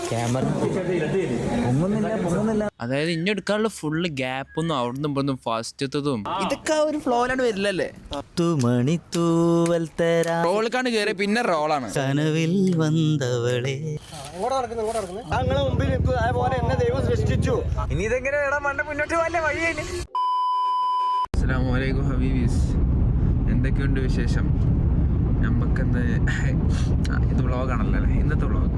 Camera പൊങ്ങുന്നില്ല. അതായത് ഇനി എടുക്കാനുള്ള ഫുള്ള് ഗ്യാപ്പൊന്നും അവിടെ നിന്ന് ഇവിടുന്ന് ഫാസ്റ്റത്തതും ഇതൊക്കെ ഒരു ഫ്ലോയിലാണ് വരില്ലല്ലേ. 10 മണി തൂവൽ തരാ റോളിക്കാണ് കയറി പിന്നെ റോളാണ്. കനവിൽ വന്നവളെ ഇനി ഇതെങ്ങനെ മുന്നോട്ട് പോകാൻ വഴിയായി. അസ്സലാമു അലൈക്കും ഹബീബീസ്, എന്തൊക്കെയുണ്ട് വിശേഷം? നമുക്കെന്ത് ഇത് വ്ളോഗാണല്ലോ അല്ലേ ഇന്നത്തെ വ്ളോഗ്.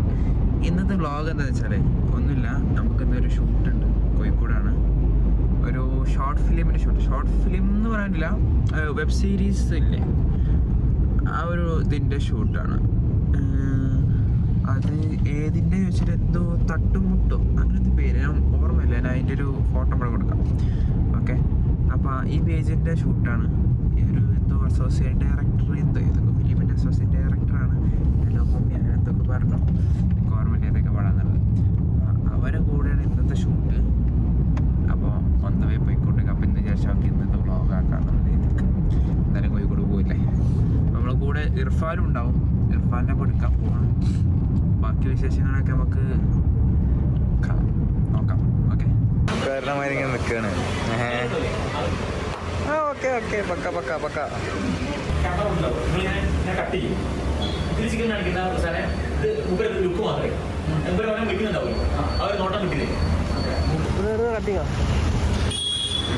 ഇന്നത്തെ വ്ളോഗ് എന്താണെന്ന് വെച്ചാൽ ഒന്നുമില്ല, നമുക്കിന്നൊരു ഷൂട്ടുണ്ട് കോഴിക്കോടാണ്. ഒരു ഷോർട്ട് ഫിലിമിൻ്റെ ഷോർട്ട് ഫിലിം എന്ന് പറയാനില്ല, വെബ് സീരീസ് ഇല്ലേ, ആ ഒരു ഇതിൻ്റെ ഷൂട്ടാണ്. അത് ഏതിൻ്റെ ചോദിച്ചിട്ട് എന്തോ തട്ടുമുട്ടോ അങ്ങനത്തെ പേര് ഞാൻ ഓർമ്മയില്ല. ഞാൻ അതിൻ്റെ ഒരു ഫോട്ടോ കൂടെ കൊടുക്കാം. ഓക്കെ, അപ്പോൾ ഈ പേജിൻ്റെ ഷൂട്ടാണ്. ഒരു എന്തോ അസോസിയേറ്റ് ഡയറക്ടർ എന്തോ ഇതൊക്കെ ഫിലിമിൻ്റെ അസോസിയേറ്റ് ഡയറക്ടറാണ് എല്ലോ മമ്മി അങ്ങനെ എന്തൊക്കെ പറഞ്ഞു. ഗവൺമെൻറ് ഏതൊക്കെ പാടാന്നുള്ളത് അവരെ കൂടെയാണ് ഇന്നത്തെ ഷൂട്ട്. അപ്പോൾ ഒന്നവേ പോയിക്കോട്ടെ. അപ്പം ഇന്ന് ശേഷം ഇന്നത്തെ വ്ളോഗാക്കാണെന്ന് രീതിക്ക് എന്തായാലും കോഴിക്കോട് പോയില്ലേ. നമ്മളെ കൂടെ ഇർഫാനും ഉണ്ടാവും. ഇർഫാൻ്റെ ഒക്കെ എടുക്കാൻ പോകണം. ബാക്കി വിശേഷങ്ങളൊക്കെ നമുക്ക് നോക്കാം. ഓക്കെ, കാരണമായിരിക്കും നിൽക്കുകയാണ്. ഓക്കെ ഓക്കെ, പക്ക പക്ക പക്ക.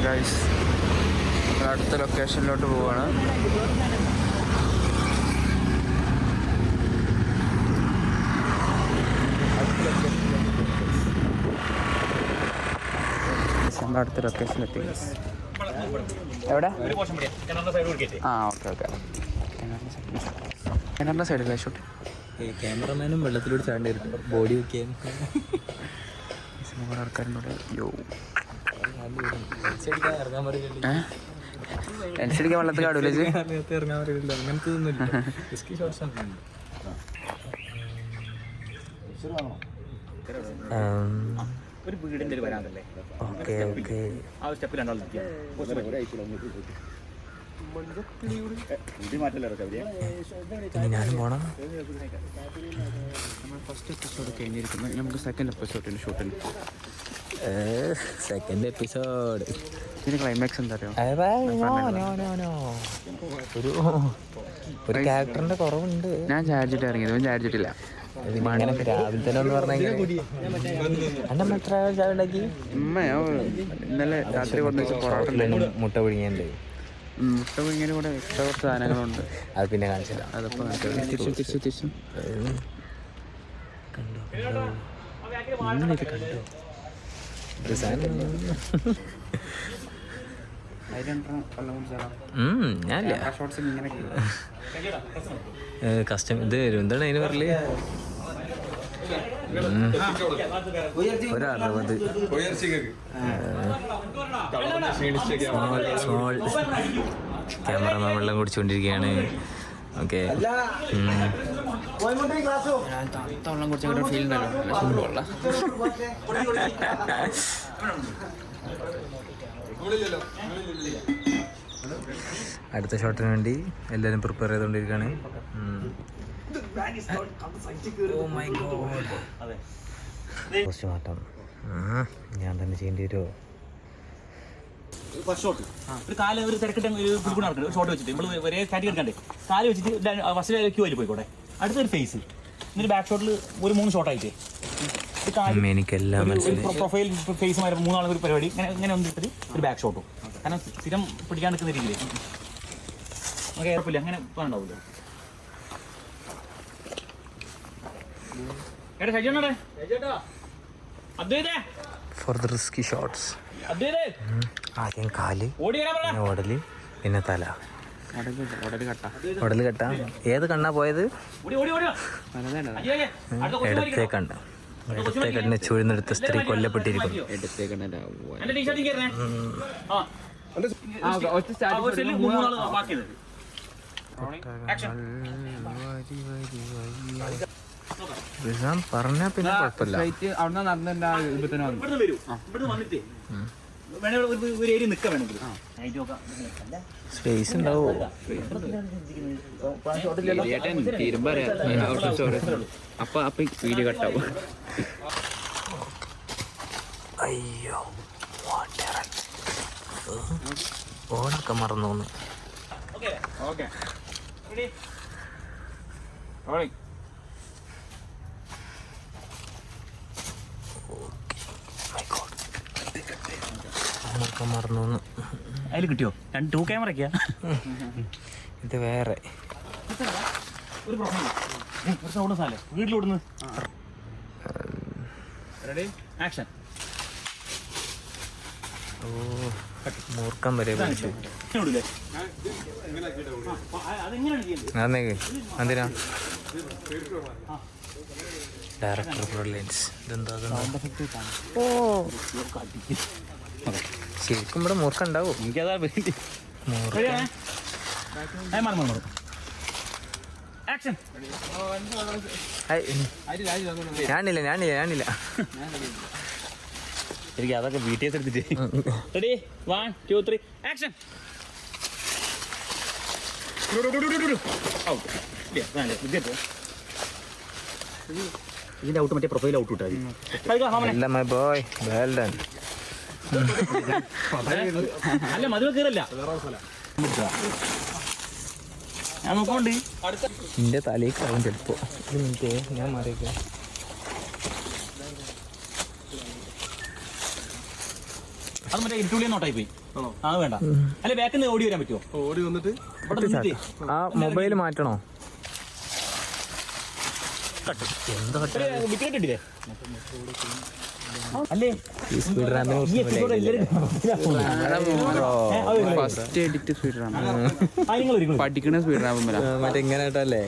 ഗൈസ്, അടുത്ത ലൊക്കേഷനിലോട്ട് പോവാണ്. അടുത്ത ലൊക്കേഷനിലെത്തി. എവിടെ? ആ ഓക്കെ ഓക്കെ, കിണറിൻ്റെ സൈഡിലെ ഷൂട്ട്. ക്യാമറമാനും വെള്ളത്തിലൂടെ ചാണ്ടി വരും, ബോഡി വെക്കാൻ ആൾക്കാരുടെ യോ ഇറങ്ങാൻ പറയില്ല. ലെൻസടിക്കാൻ വെള്ളത്തിൽ കാടൂലേ ഇറങ്ങാൻ പറയില്ല. അങ്ങനത്തെ ഒന്നുമില്ല. ഒരു വീടിന്റെ വരാന്തല്ലേ. ഓക്കെ ഓക്കെ, ആ ഒരു സ്റ്റെപ്പ് രണ്ടാൾ ഇനി ഞാനും പോണം. നമ്മൾ ഫസ്റ്റ് എപ്പിസോഡ് കഴിഞ്ഞിരിക്കുന്നത്. നമുക്ക് സെക്കൻഡ് എപ്പിസോഡിൻ്റെ ഷൂട്ടിന്. Second episode. ഇതിന് ക്ലൈമാക്സ് എന്താ അറിയോ? ഒരു ക്യാരക്ടറിന്റെ കുറവുണ്ട്. ഞാൻ ചാർജിട്ട് ഇറങ്ങിയത്, അവൻ ചാർജിട്ടില്ല. രാവിലെ തന്നെ ഒന്ന് പറഞ്ഞെങ്കിൽ എന്റെ എത്ര ചായ ഉണ്ടാക്കി. ഇന്നലെ രാത്രി കൊണ്ടുവച്ച പൊറോട്ട, മുട്ട പിടിങ്ങണ്ട്. മുട്ട പിടിങ്ങനെ കൂടെ എക്സ്ട്രാ കുറച്ച് സാധനങ്ങളുണ്ട്. അത് പിന്നെ കാണിച്ചില്ല. അതപ്പോൾ തിരിച്ചു കണ്ടോ ഇങ്ങനെയൊക്കെ കണ്ടു. ഞാനില്ല. കസ്റ്റം ഇത് വരും. എന്താണ് അതിന് പറയല്? ഒരു 60 സ്മോൾ ക്യാമറമാൻ വെള്ളം കുടിച്ചുകൊണ്ടിരിക്കുകയാണ്. ഓക്കെ, വെള്ളം കുടിച്ച ഫീൽ ഉണ്ടല്ലോ, ചൂടുവെള്ള. അടുത്ത ഷോട്ടിന് വേണ്ടി എല്ലാവരും പ്രിപ്പയർ ചെയ്തുകൊണ്ടിരിക്കുകയാണ്. പോസ്റ്റ് മാറ്റം ഞാൻ തന്നെ ചെയ്യേണ്ടി വരുമോ? ഒരു കാല് ഒരു തിരക്കിട്ട് ഒരു ഷോട്ട് വെച്ചിട്ട് നമ്മൾ ഒരേ സ്റ്റാറ്റിക് എടുക്കണ്ടേ, കാല് വെച്ചിട്ട് ഫസ്റ്റ് ക്യൂ ആയി പോയിക്കോട്ടെ. അടുത്തൊരു ഫേസ്, എന്നിട്ട് ബാക്ക് ഷോട്ടിൽ ഒരു 3 ഷോട്ടായിട്ട് എനിക്കെല്ലാം പ്രൊഫൈൽ ഫേസുമായിട്ട് 3 ആളുകൾ പരിപാടി ഇങ്ങനെ വന്നിട്ട് ഒരു ബാക്ക് ഷോട്ടും. കാരണം സ്ഥിരം പിടിക്കാൻ നിൽക്കുന്ന രീതിയിൽ നമുക്ക് കുഴപ്പമില്ല, അങ്ങനെ ഉണ്ടാവില്ല. For the risky shots. ആദ്യം കാല്, പിന്നെ ഓടല്, പിന്നെ തല. ഉടല് കെട്ട. ഏത് കണ്ണാ പോയത്? ഇടത്തെ കണ്ണ്. ഇടത്തെ കണ്ണിന് ചൂഴ്ന്നെടുത്ത സ്ത്രീ കൊല്ലപ്പെട്ടിരിക്കുന്നു. പറഞ്ഞാ പിന്നെ കുഴപ്പമില്ല. ഒരു ഏരിയ നിൽക്കാൻ വേണമെങ്കിൽ നൈറ്റ് നോക്കാം. സ്പേസ് ഉണ്ടാവോ? അപ്പൊ വീഡിയോ കട്ടാവും. അയ്യോ ഓണൊക്കെ മറന്നു തോന്നുന്നു. ഓണൊക്കെ മറന്നു തോന്നുന്നു. അതിൽ കിട്ടിയോ? 2 ക്യാമറ ഒക്കെയാ. ഇത് വേറെ ഒരു പ്രശ്നമില്ല. ഓടുന്ന സാധനം വീട്ടിലോടുന്നു. Ready action. ഓ മൂർക്കം വരെ വിളിച്ചു. എന്തിനാ ഡയറക്ടർ ബ്രില്യൻസ്. ഇതെന്താ? ഓ ശരിക്കും ഇവിടെ മൂർക്കം ഉണ്ടാവും. എനിക്കതാ ആക്ഷൻ. ഞാനില്ല എനിക്ക് അതൊക്കെ BTS എടുത്തിട്ട്. Ready 1 2 3 action. ഇതിന്റെ ഔട്ട് മറ്റേ പ്രൊഫൈൽ ഔട്ട് ഇട്ടാ അല്ല മധുവ കയറല്ല. ഞാൻ നോക്കോണ്ട് എന്റെ തലേക്ക് ആവും ചിലപ്പോ. ഒരു മിനിറ്റ് ഞാൻ മാറിയേക്കാം. അത് മറ്റേ ഇരുട്ടുള്ളിൽ നോട്ടായി പോയി. അത് വേണ്ട. അല്ലെ ബാക്കിൽ നിന്ന് ഓടി വരാൻ പറ്റുമോ? ഓടി വന്നിട്ട് ആ മൊബൈൽ മാറ്റണോ? വിട്ടിട്ടില്ലേ? അല്ലേ ഫസ്റ്റ് എഡിറ്റ് സ്പീഡ് റാം പഠിക്കണ സ്പീഡ് റാം മറ്റേ ഇങ്ങനെ കേട്ടല്ലേ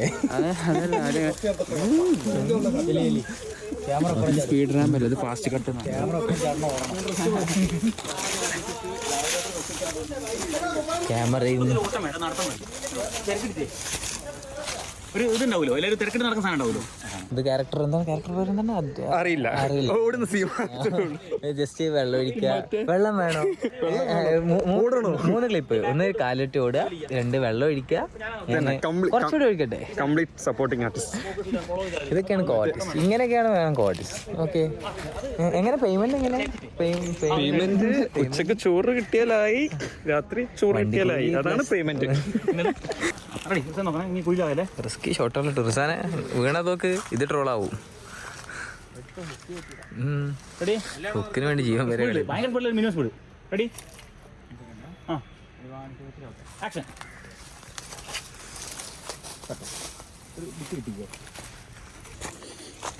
സ്പീഡ് റാം അല്ല, ഇത് ഫാസ്റ്റ് കട്ട്. ക്യാമറ ഒരു ഇതുണ്ടാവുമല്ലോ, എല്ലാവരും തിരക്കിട്ട് നടക്കുന്ന സാധനം ഉണ്ടാവുമല്ലോ. ഇത് ക്യാരക്ടർ എന്താണ്? ക്യാരക്ടർ പേര് എന്താണ്? അറിയില്ല. ജസ്റ്റ് വെള്ളം ഒഴിക്കുക. വെള്ളം വേണോ? 3 ക്ലിപ്പ്. 1 കാലിട്ട് ഓടുക, 2 വെള്ളം ഒഴിക്കുക, കുറച്ചുകൂടി ഒഴിക്കട്ടെ. Complete supporting artist. ഇതൊക്കെയാണ് കോർട്ടിസ്റ്റ്. ഇങ്ങനെയൊക്കെയാണ് വേണം കോർട്ടിസ്റ്റ്. ഓക്കെ. എങ്ങനെ പേയ്മെന്റ്? എങ്ങനെ പേയ്മെന്റ്? ഉച്ചക്ക് ചോറ് കിട്ടിയാലായി, രാത്രി ചോറ് കിട്ടിയാലായി, അതാണ് പേയ്മെന്റ്. റിസ്കി ഷോട്ടുള്ള ടൂറിസാനെ വീണതൊക്കെ ഇത് ട്രോളാവും. ഹുക്കിന് വേണ്ടി ജീവൻ വരെ.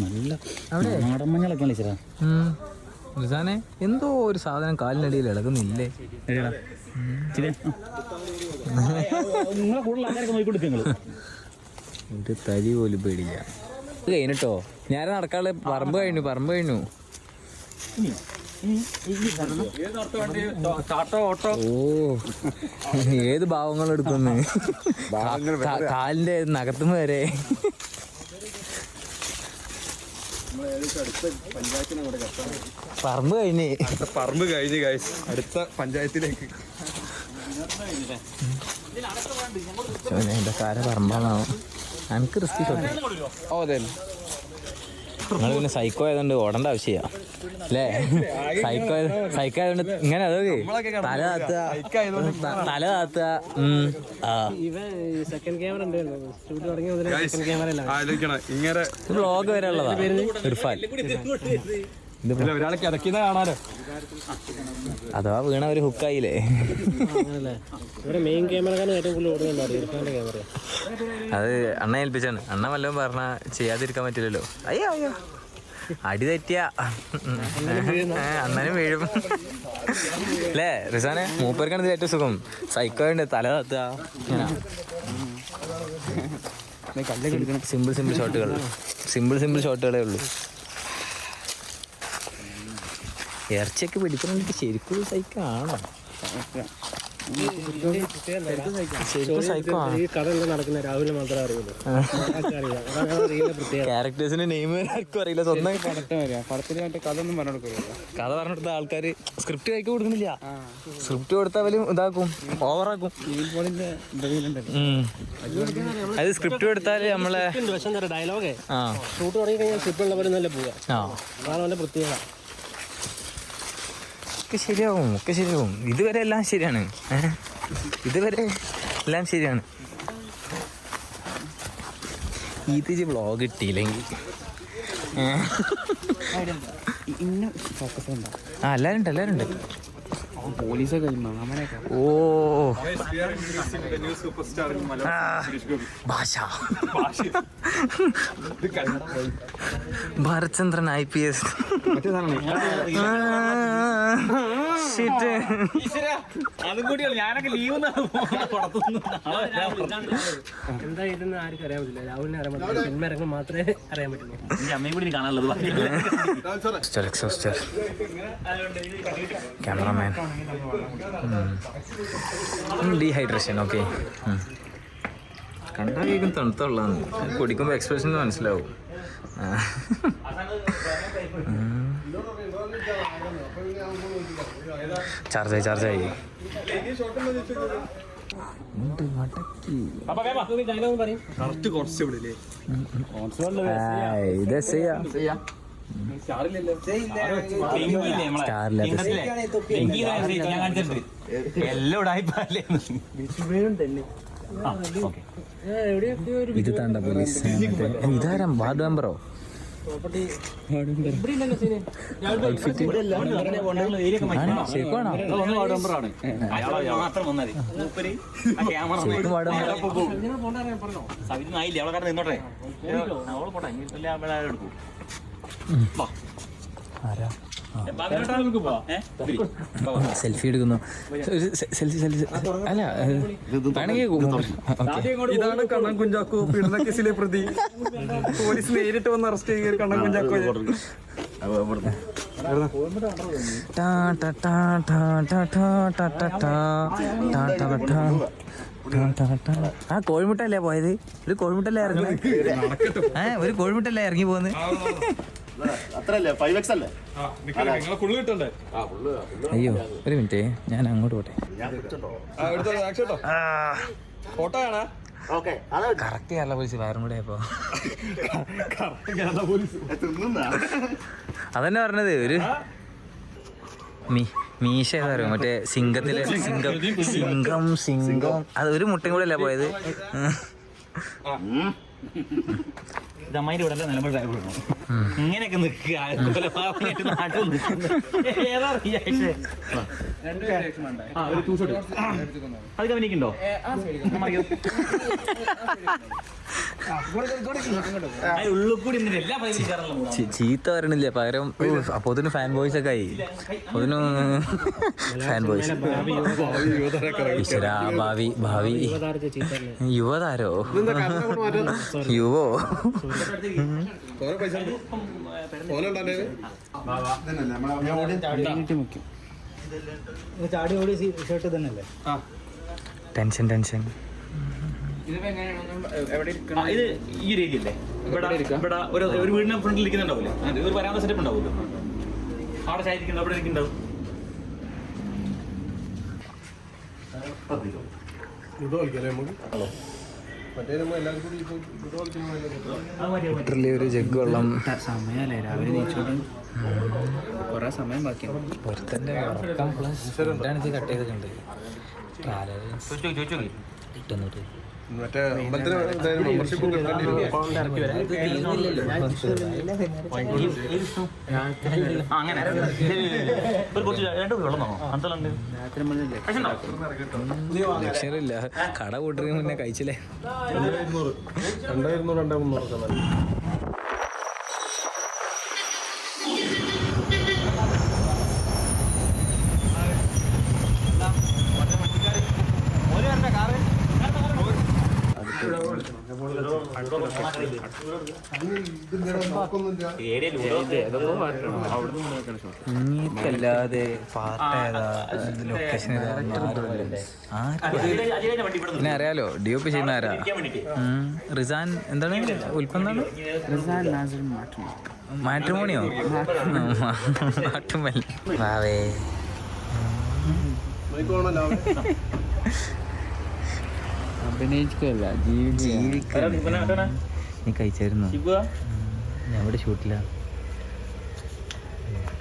നല്ല നാടൻ മഞ്ഞളൊക്കെ റിസാനെ എന്തോ ഒരു സാധനം കാലിനടിയിൽ ഇളകുന്നില്ലേ? നിങ്ങളെ കൂടുതൽ ആൾക്കാരൊക്കെ നോക്കിക്കൊടുക്കുക. ഒരു തരി പോലും പേടില്ല. ഇത് കഴിഞ്ഞിട്ടോ, ഞാൻ നടക്കാനുള്ള പറമ്പ് കഴിഞ്ഞു. ഓ ഏത് ഭാവങ്ങൾ എടുക്കുന്നു? കാലിന്റെ നഖത്തും വരെ. പറമ്പ് കഴിഞ്ഞ് ഗൈസ്, അടുത്ത പഞ്ചായത്തിലേക്ക്. എന്റെ കാല പറമ്പാണോ? എനിക്ക് റിസ്കി ഷോട്ട്. ഓ അതെ, നിങ്ങൾ പിന്നെ സൈക്കോ ആയതുകൊണ്ട് ഓടേണ്ട ആവശ്യമില്ല അല്ലേ? സൈക്കോ ആയതുകൊണ്ട് ഇങ്ങനെ അതൊക്കെ തല താത്തുക. വ്ളോഗ് വരെ ഉള്ളതാ. ഇർഫാൻ ഒരാളെ കിടക്കുന്ന കാണാലോ. അഥവാ വീണ ഒരു ഹുക്കായില്ലേ? അത് അണ്ണ ഏൽപ്പിച്ചാണ്. അണ്ണ വല്ലതും പറഞ്ഞ ചെയ്യാതിരിക്കാൻ പറ്റില്ലല്ലോ. അയ്യോ അടി തെറ്റിയ അണ്ണനും വീഴും അല്ലേ റിസാനെ? മൂപ്പർക്കാണ് ഇത് ഏറ്റവും സുഖം. സൈക്കോ ഉണ്ട് തല താത്തുക. സിമ്പിൾ ഷോട്ടുകളേ ഉള്ളൂ. ഇറച്ചിയൊക്കെ പിടിക്കണമെങ്കിൽ ശരിക്കും സൈക്കാണോ? ക്യാരക്ടേഴ്സിന്റെ നെയിം ആർക്കും അറിയില്ല. സ്വന്തം പടത്തിന് മറ്റേ കഥ ഒന്നും പറഞ്ഞു കൊടുക്കില്ല. കഥ പറഞ്ഞെടുത്ത ആൾക്കാര് സ്ക്രിപ്റ്റ് കഴിക്കാൻ കൊടുക്കുന്നില്ല. സ്ക്രിപ്റ്റ് കൊടുത്താൽ അവരും ഇതാക്കും, ഓവറാക്കും. അത് സ്ക്രിപ്റ്റ് കൊടുത്താല് നമ്മളെ ഡയലോഗേ ആ ഷൂട്ട് തുടങ്ങി കഴിഞ്ഞാൽ സ്ക്രിപ്റ്റ് ഉള്ള പോലെ നല്ല പോവുക. അതാണ് അവന്റെ പ്രത്യേകത. ഒക്കെ ശരിയാവും. ഇതുവരെ എല്ലാം ശരിയാണ്. ഇതുവരെ എല്ലാം ശരിയാണ്. ഇത് വ്ളോഗ് കിട്ടിയില്ലെങ്കിൽ എല്ലാരും ഉണ്ട്. പോലീസൊക്കെ ഓ ഭാഷ ഭരത്ചന്ദ്രൻ IPS. ഞാനൊക്കെ ലീവ് എന്താ ഇതെന്ന് ആർക്കും അറിയാൻ പറ്റില്ല. രാഹുലിനെ അറിയാൻ പറ്റില്ല. സിനിമ ഇറങ്ങുമ്പോൾ മാത്രമേ അറിയാൻ പറ്റുള്ളൂ. എന്റെ അമ്മയും കൂടി കാണാനുള്ളത് ക്യാമറമാൻ ഡീഹൈഡ്രേഷൻ. ഓക്കെ, കണ്ടാലും തണുത്തുള്ളതാണ്. കുടിക്കുമ്പോൾ എക്സ്പ്രഷൻ മനസ്സിലാവും. ചാർജായി ഇത് താണ്ട പോലീസ്. ഇതാരാ വാർഡ് മെമ്പറോ? സെൽഫി എടുക്കുന്നു. അല്ല ഇതാണ് കണ്ണൻ കുഞ്ചാക്കോ പീഡന കേസിലെ പ്രതി. പോലീസ് നേരിട്ട് വന്ന് അറസ്റ്റ് ചെയ്യുക കണ്ണൻ കുഞ്ചാക്കോ. ആ കോഴിമുട്ടല്ലേ പോയത്? ഒരു കോഴിമുട്ടല്ലേ ഇറങ്ങി പോകുന്നത്. അയ്യോ ഒരു മിനിറ്റ്, ഞാൻ അങ്ങോട്ട് പോട്ടെ. കറക്റ്റ് കേരള പോലീസ് വയറും കൂടെ ആയപ്പോ അതന്നെ പറഞ്ഞത്. ഒരു മീശ ഏതാ മറ്റേ സിംഗത്തിലെ സിംഗം അത് ഒരു മുട്ടയും കൂടെ അല്ലേ പോയത്? ഇതമ്മയുടെ ഇവിടെ നിലമ്പൂർ ഡ്രൈവർ ഇങ്ങനെയൊക്കെ നിൽക്കുക. അത് ഗവനിക്കുണ്ടോ? ഉള്ളിൽ കൂടി എല്ലാ ചീത്ത വരണില്ല, പകരം അപ്പൊ അതിന് ഫാൻ ബോയ്സ് ഒക്കെ ആയി. അതിന് ഫാൻ ബോയ്സ് ഭാവി യുവതാരോ യുവോ ടെൻഷൻ. ഇത് ഈ ഒരു ഏരിയ അല്ലേ? ഇവിടെ ഒരു വീടിന് ഫ്രണ്ടിൽ ഇരിക്കുന്നുണ്ടാവില്ലേ? ഒരു വരാനുള്ള സെറ്റപ്പ് ഉണ്ടാവുമല്ലോ. അവിടെ ചായിരിക്കുന്നുണ്ട്, അവിടെ ഇരിക്കുന്നുണ്ടാവും. ഒരു ജഗ് വെള്ളം. സമയമല്ലേ രാവിലെ നീച്ചോണ്ട് കൊറേ സമയം ബാക്കിയാണ്. ഒരുത്തന്റെ കട്ട് ചെയ്തിട്ടുണ്ട്. കിട്ടുന്നുണ്ട്. മറ്റേ അമ്പലത്തിന് മെമ്പർഷിപ്പ് അങ്ങനെ ലക്ഷറില്ല, കട കൂട്ടുന്നതിന് മുന്നേ കഴിച്ചില്ലേ? 2200 2300. നീക്കല്ലാതെ ലൊക്കേഷൻ പിന്നെ അറിയാലോ DOP ചെയ്യുന്ന ആരാ? റിസാൻ എന്താണ് ഉൽപ്പന്നം? മാട്രിമോണിയോ? മാട്ടുമൽ വാവേ അഭിനയിക്കല്ല ജീവിക്കുക. നീ കഴിച്ചായിരുന്നോ? ഞാൻ ഇവിടെ ഷൂട്ടില്ല.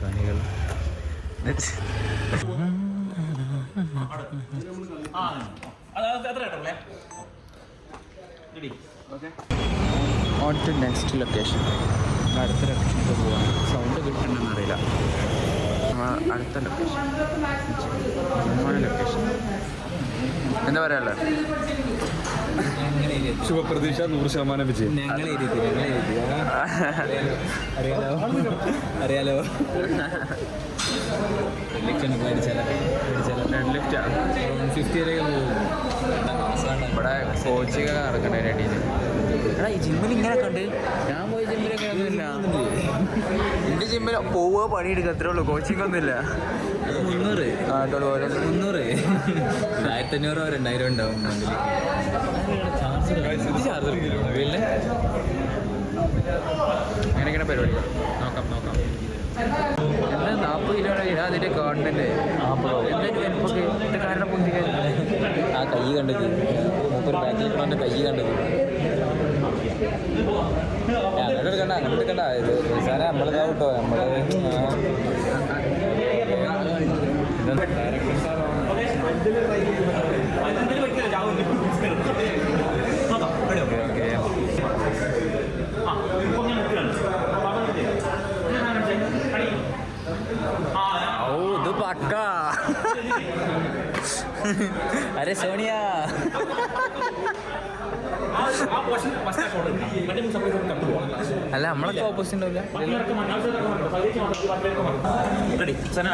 കാണികൾ ഓൺ ടു നെക്സ്റ്റ് ലൊക്കേഷൻ. അടുത്ത ലൊക്കേഷനിൽ പോവാണ്. സൗണ്ട് കിട്ടണമെന്നറിയില്ല. അടുത്ത ലൊക്കേഷൻ ലൊക്കേഷൻ എന്താ പറയാ? ശുഭപ്രതീക്ഷ 100% വിജയം. അറിയാലോ ഇവിടെ കോച്ചിങ് നടക്കണേ രണ്ടീന്. ഈ ജിമ്മിൽ ഇങ്ങനെ കണ്ട് ഞാൻ പോയി ജിമ്മിലൊക്കെ ഒന്നുമില്ല. എൻ്റെ ജിമ്മിൽ പോവുക പണിയെടുക്കുക അത്രേ ഉള്ളൂ. കോച്ചിങ് ഒന്നുമില്ല. 300 1500 2000 ഉണ്ടാവും അങ്ങനെയൊക്കെയാണ് പരിപാടി. നോക്കാം 40 കിലോ അതിൻ്റെ ഗവൺമെൻറ് കാരണം പൊന്തിക്കാൻ ആ കൈ കണ്ടത് മൂപ്പര് ബാക്കിൽ കൈ കണ്ടത്. അങ്ങനെ എടുക്കണ്ട ഇത് സാറേ നമ്മളിതാ കേട്ടോ ഇത് പക്ക. അരെ സോണിയ അല്ല നമ്മളൊക്കെ ഓപ്പോസിറ്റ് ഉണ്ടാവില്ല.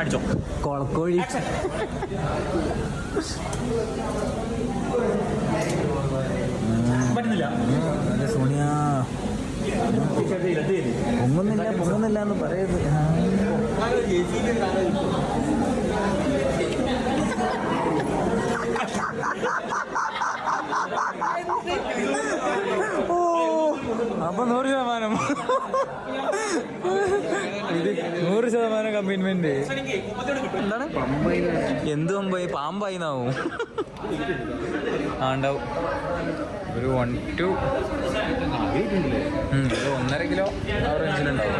അടിച്ചോ കൊളക്കോഴി പറ്റുന്നില്ല. സോണിയ പൊങ്ങുന്നില്ല എന്ന് പറയുന്നത്. അപ്പൊ 100% ഇത് 100% കമ്മിറ്റ്മെന്റ്. എന്താണ് എന്ത് പമ്പായി? പാമ്പായി നാവും ഉണ്ടാവും. ഒരു 1 to 1.5 കിലോ ആ റേഞ്ചിലുണ്ടാവും.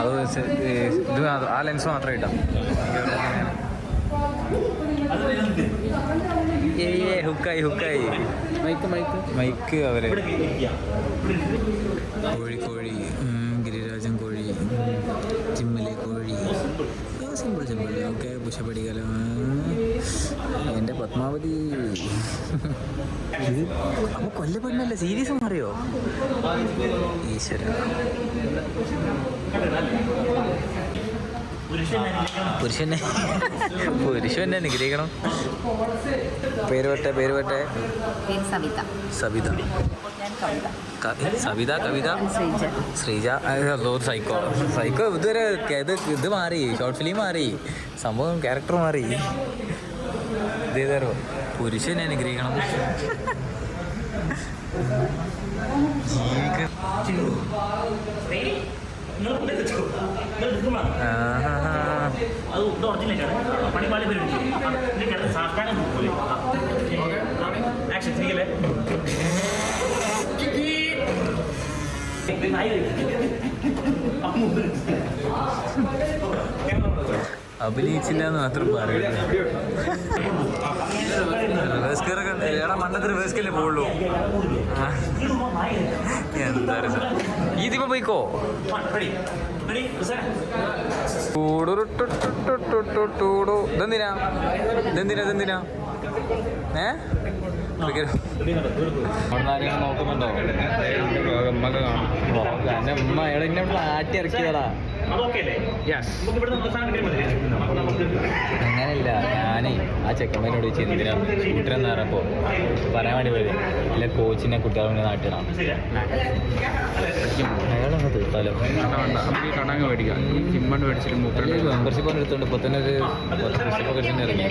അത് ഇത് ആ ലെൻസ് മാത്രമേ ഇട്ടാം. ഹുക്കായി മൈക്ക് അവര് കോഴി ഗിരിരാജൻ കോഴി ജിമ്മിലെ കോഴി സിമ്പിൾ ഓക്കെ. പുഷപ്പടിക്കലോ എൻ്റെ പത്മാവതി. ഇത് അപ്പൊ കൊല്ലപ്പെടണല്ലേ? സീരീസ് മാറിയോ? ഈശ്വര പുരുഷനെ നിഗ്രഹിക്കണം. പേര് പറ്റേ സവിത കവിത ശ്രീജ. സൈക്കോ ഇതുവരെ ഇത് മാറി. ഷോർട്ട് ഫിലിം മാറി. സംഭവം ക്യാരക്ടർ മാറി. ഇതേതോ പുരുഷനെ അനുഗ്രഹിക്കണം. അഭിനയിച്ചില്ല എന്ന് മാത്രം പറയുന്നത്. മണ്ണത്ത് റിവേഴ്സ്കല്ലേ പോവുള്ളൂ. എന്തായാലും ഇതിപ്പോ പോയിക്കോ. ഇതെന്തിനാ നോക്കുന്നുണ്ടോ? എന്റെ ഉമ്മ ഇവിടെ ഇന്നെ ആറ്റി ഇറക്കിയതാ. അങ്ങനെയില്ല, ഞാനേ ആ ചെക്കന്മാരോട് ചോദിച്ചു എന്തിനാ ഷൂട്ടറെന്ന് പറഞ്ഞപ്പോ പറയാൻ വേണ്ടി പോയത് ഇല്ല കോച്ചിനെ കുട്ടികളെ നാട്ടിലാണ്. അയാളൊന്ന് തീർത്താലോ? കടങ്ങ് മേടിക്കാം. ഈ ജിമ്മണ്ട് മേടിച്ചിട്ട് മെമ്പർഷിപ്പ് ഒന്ന് എടുത്തോണ്ട് ഇപ്പൊ തന്നെ ഒരു മെമ്പർഷിപ്പ് ഒക്കെ ഇറങ്ങി.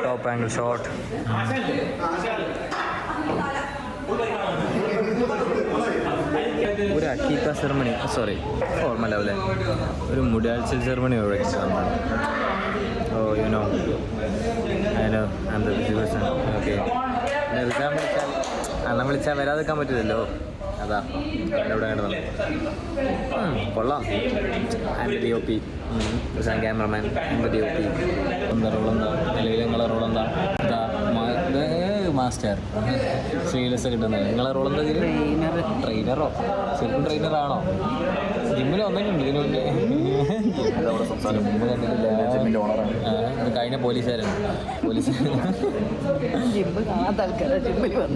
Top angle shot. ഒരു അക്കീക്ക സെറമണി, സോറി ഓർമ്മല്ലേ, ഒരു മുടിയാഴ്ച സെറമണി ഓക്കെ. അണ്ണൻ വിളിച്ചാൽ വരാതിരിക്കാൻ പറ്റില്ലല്ലോ, അതാ ഇവിടെ കണ്ടത്. കൊള്ളാം. And D O P cameraman DOP. എന്താ റോളെന്താ നിലവിൽ നിങ്ങളെ റോളെന്താ? ഇതാ മാസ്റ്റർ ശ്രീലസ് കിട്ടുന്നത്. നിങ്ങളെ റോളെന്താ? ട്രെയിനറോ? ശരിക്കും ട്രെയിനറാണോ? ജിമ്മിൽ വന്നിട്ടുണ്ട് ഇതിനു മുന്നേ. ജിമ്മ് കണ്ടിട്ടില്ല. കഴിഞ്ഞ പോലീസുകാരാണ്.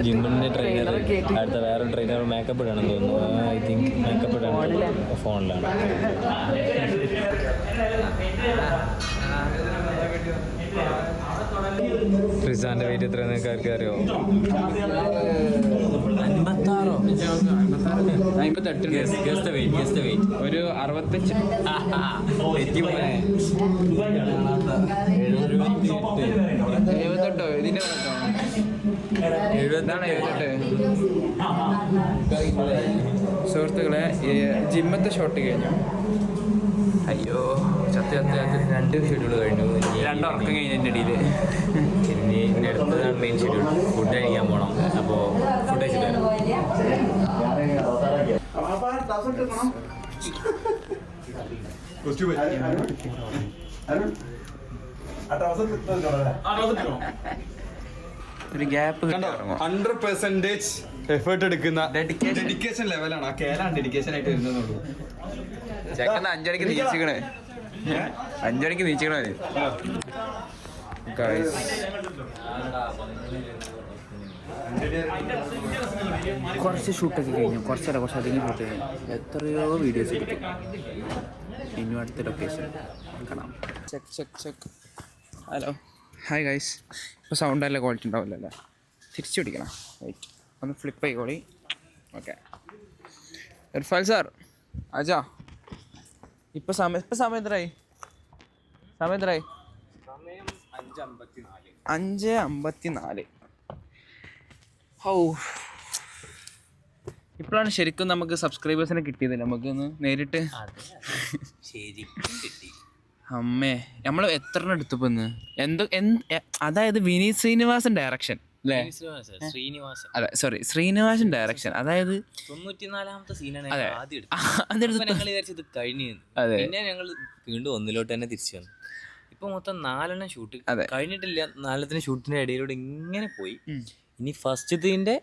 ജിമ്മിൻ്റെ ട്രെയിനർ. അടുത്ത വേറെ ട്രെയിനർ മേക്കപ്പ് ഇടണമെന്ന് തോന്നുന്നു. ഐ തിങ്ക് മേക്കപ്പ് ഇടണം ഫോണിലാണ്. റിസാന്റെ വെയിറ്റ് എത്ര നിങ്ങൾക്ക് അറിയോ? 56. ഒരു 65. 78. ഇതിന്റെ 78. സുഹൃത്തുക്കളെ, ജിമ്മത്തെ ഷോട്ട് കഴിഞ്ഞു. അയ്യോ സത്യം 2 ഷെഡ്യൂൾ കഴിഞ്ഞു. 2 ഉറക്കം കഴിഞ്ഞു എൻ്റെ ഇടയിൽ. ഇനി അടുത്തതാണ് മെയിൻ ഷെഡ്യൂൾ. ഫുഡ് കഴിക്കാൻ പോകണം. അപ്പോൾ ഫുഡ് കഴിച്ചിട്ട് ഒരു ഗ്യാപ്പ് 100% എഫേർട്ട് എടുക്കുന്ന ഡെഡിക്കേഷൻ ലെവലാണ്. ആ കേരളാണ് ഡെഡിക്കേഷൻ ആയിട്ട് വരുന്നതുള്ളൂ. ചെക്കൻ 5 മണിക്ക് നീച്ചിക്കണേ. 5 മണിക്ക് നീച്ചിക്കണേ. കുറച്ച് ഷൂട്ടൊക്കെ കഴിഞ്ഞു. കുറച്ചധികം ഷൂട്ട് കഴിഞ്ഞു. എത്രയോ വീഡിയോസ് കിട്ടും. ഇനി അടുത്ത ലൊക്കേഷൻ കാണാം. ചെക്ക്. Hello, hi guys. ഇപ്പോൾ സൗണ്ട് നല്ല ക്വാളിറ്റി ഉണ്ടാവില്ലല്ലേ? തിരിച്ചു പിടിക്കണം. വെയിറ്റ് ഒന്ന് ഫ്ലിപ്പ് ആയിക്കോളി. Okay, Irfan sir അജാ. ഇപ്പം സമയം എത്രയായി? 5:54. ഓ, ഇപ്പോഴാണ് ശരിക്കും നമുക്ക് സബ്സ്ക്രൈബേഴ്സിനെ കിട്ടിയത്. നമുക്കൊന്ന് നേരിട്ട് അമ്മേ നമ്മൾ എത്ര എടുത്തുപ്പോന്ന്. അതായത് വിനീത് ശ്രീനിവാസൻ ഡയറക്ഷൻ അല്ലേ? അതെ, സോറി, ശ്രീനിവാസൻ ഡയറക്ഷൻ. അതായത് 94ാമത്തെ സീനാണ്. അതെ, ഞങ്ങൾ വിചാരിച്ചത് കഴിഞ്ഞു. പിന്നെ ഞങ്ങൾ വീണ്ടും ഒന്നിലോട്ട് തന്നെ തിരിച്ചു വന്നു. ഇപ്പൊ മൊത്തം 4 ഷൂട്ട് കഴിഞ്ഞിട്ടില്ല. 4 ഷൂട്ടിന്റെ ഇടയിലൂടെ ഇങ്ങനെ പോയി. ഇനി ഫസ്റ്റത്തിന്റെ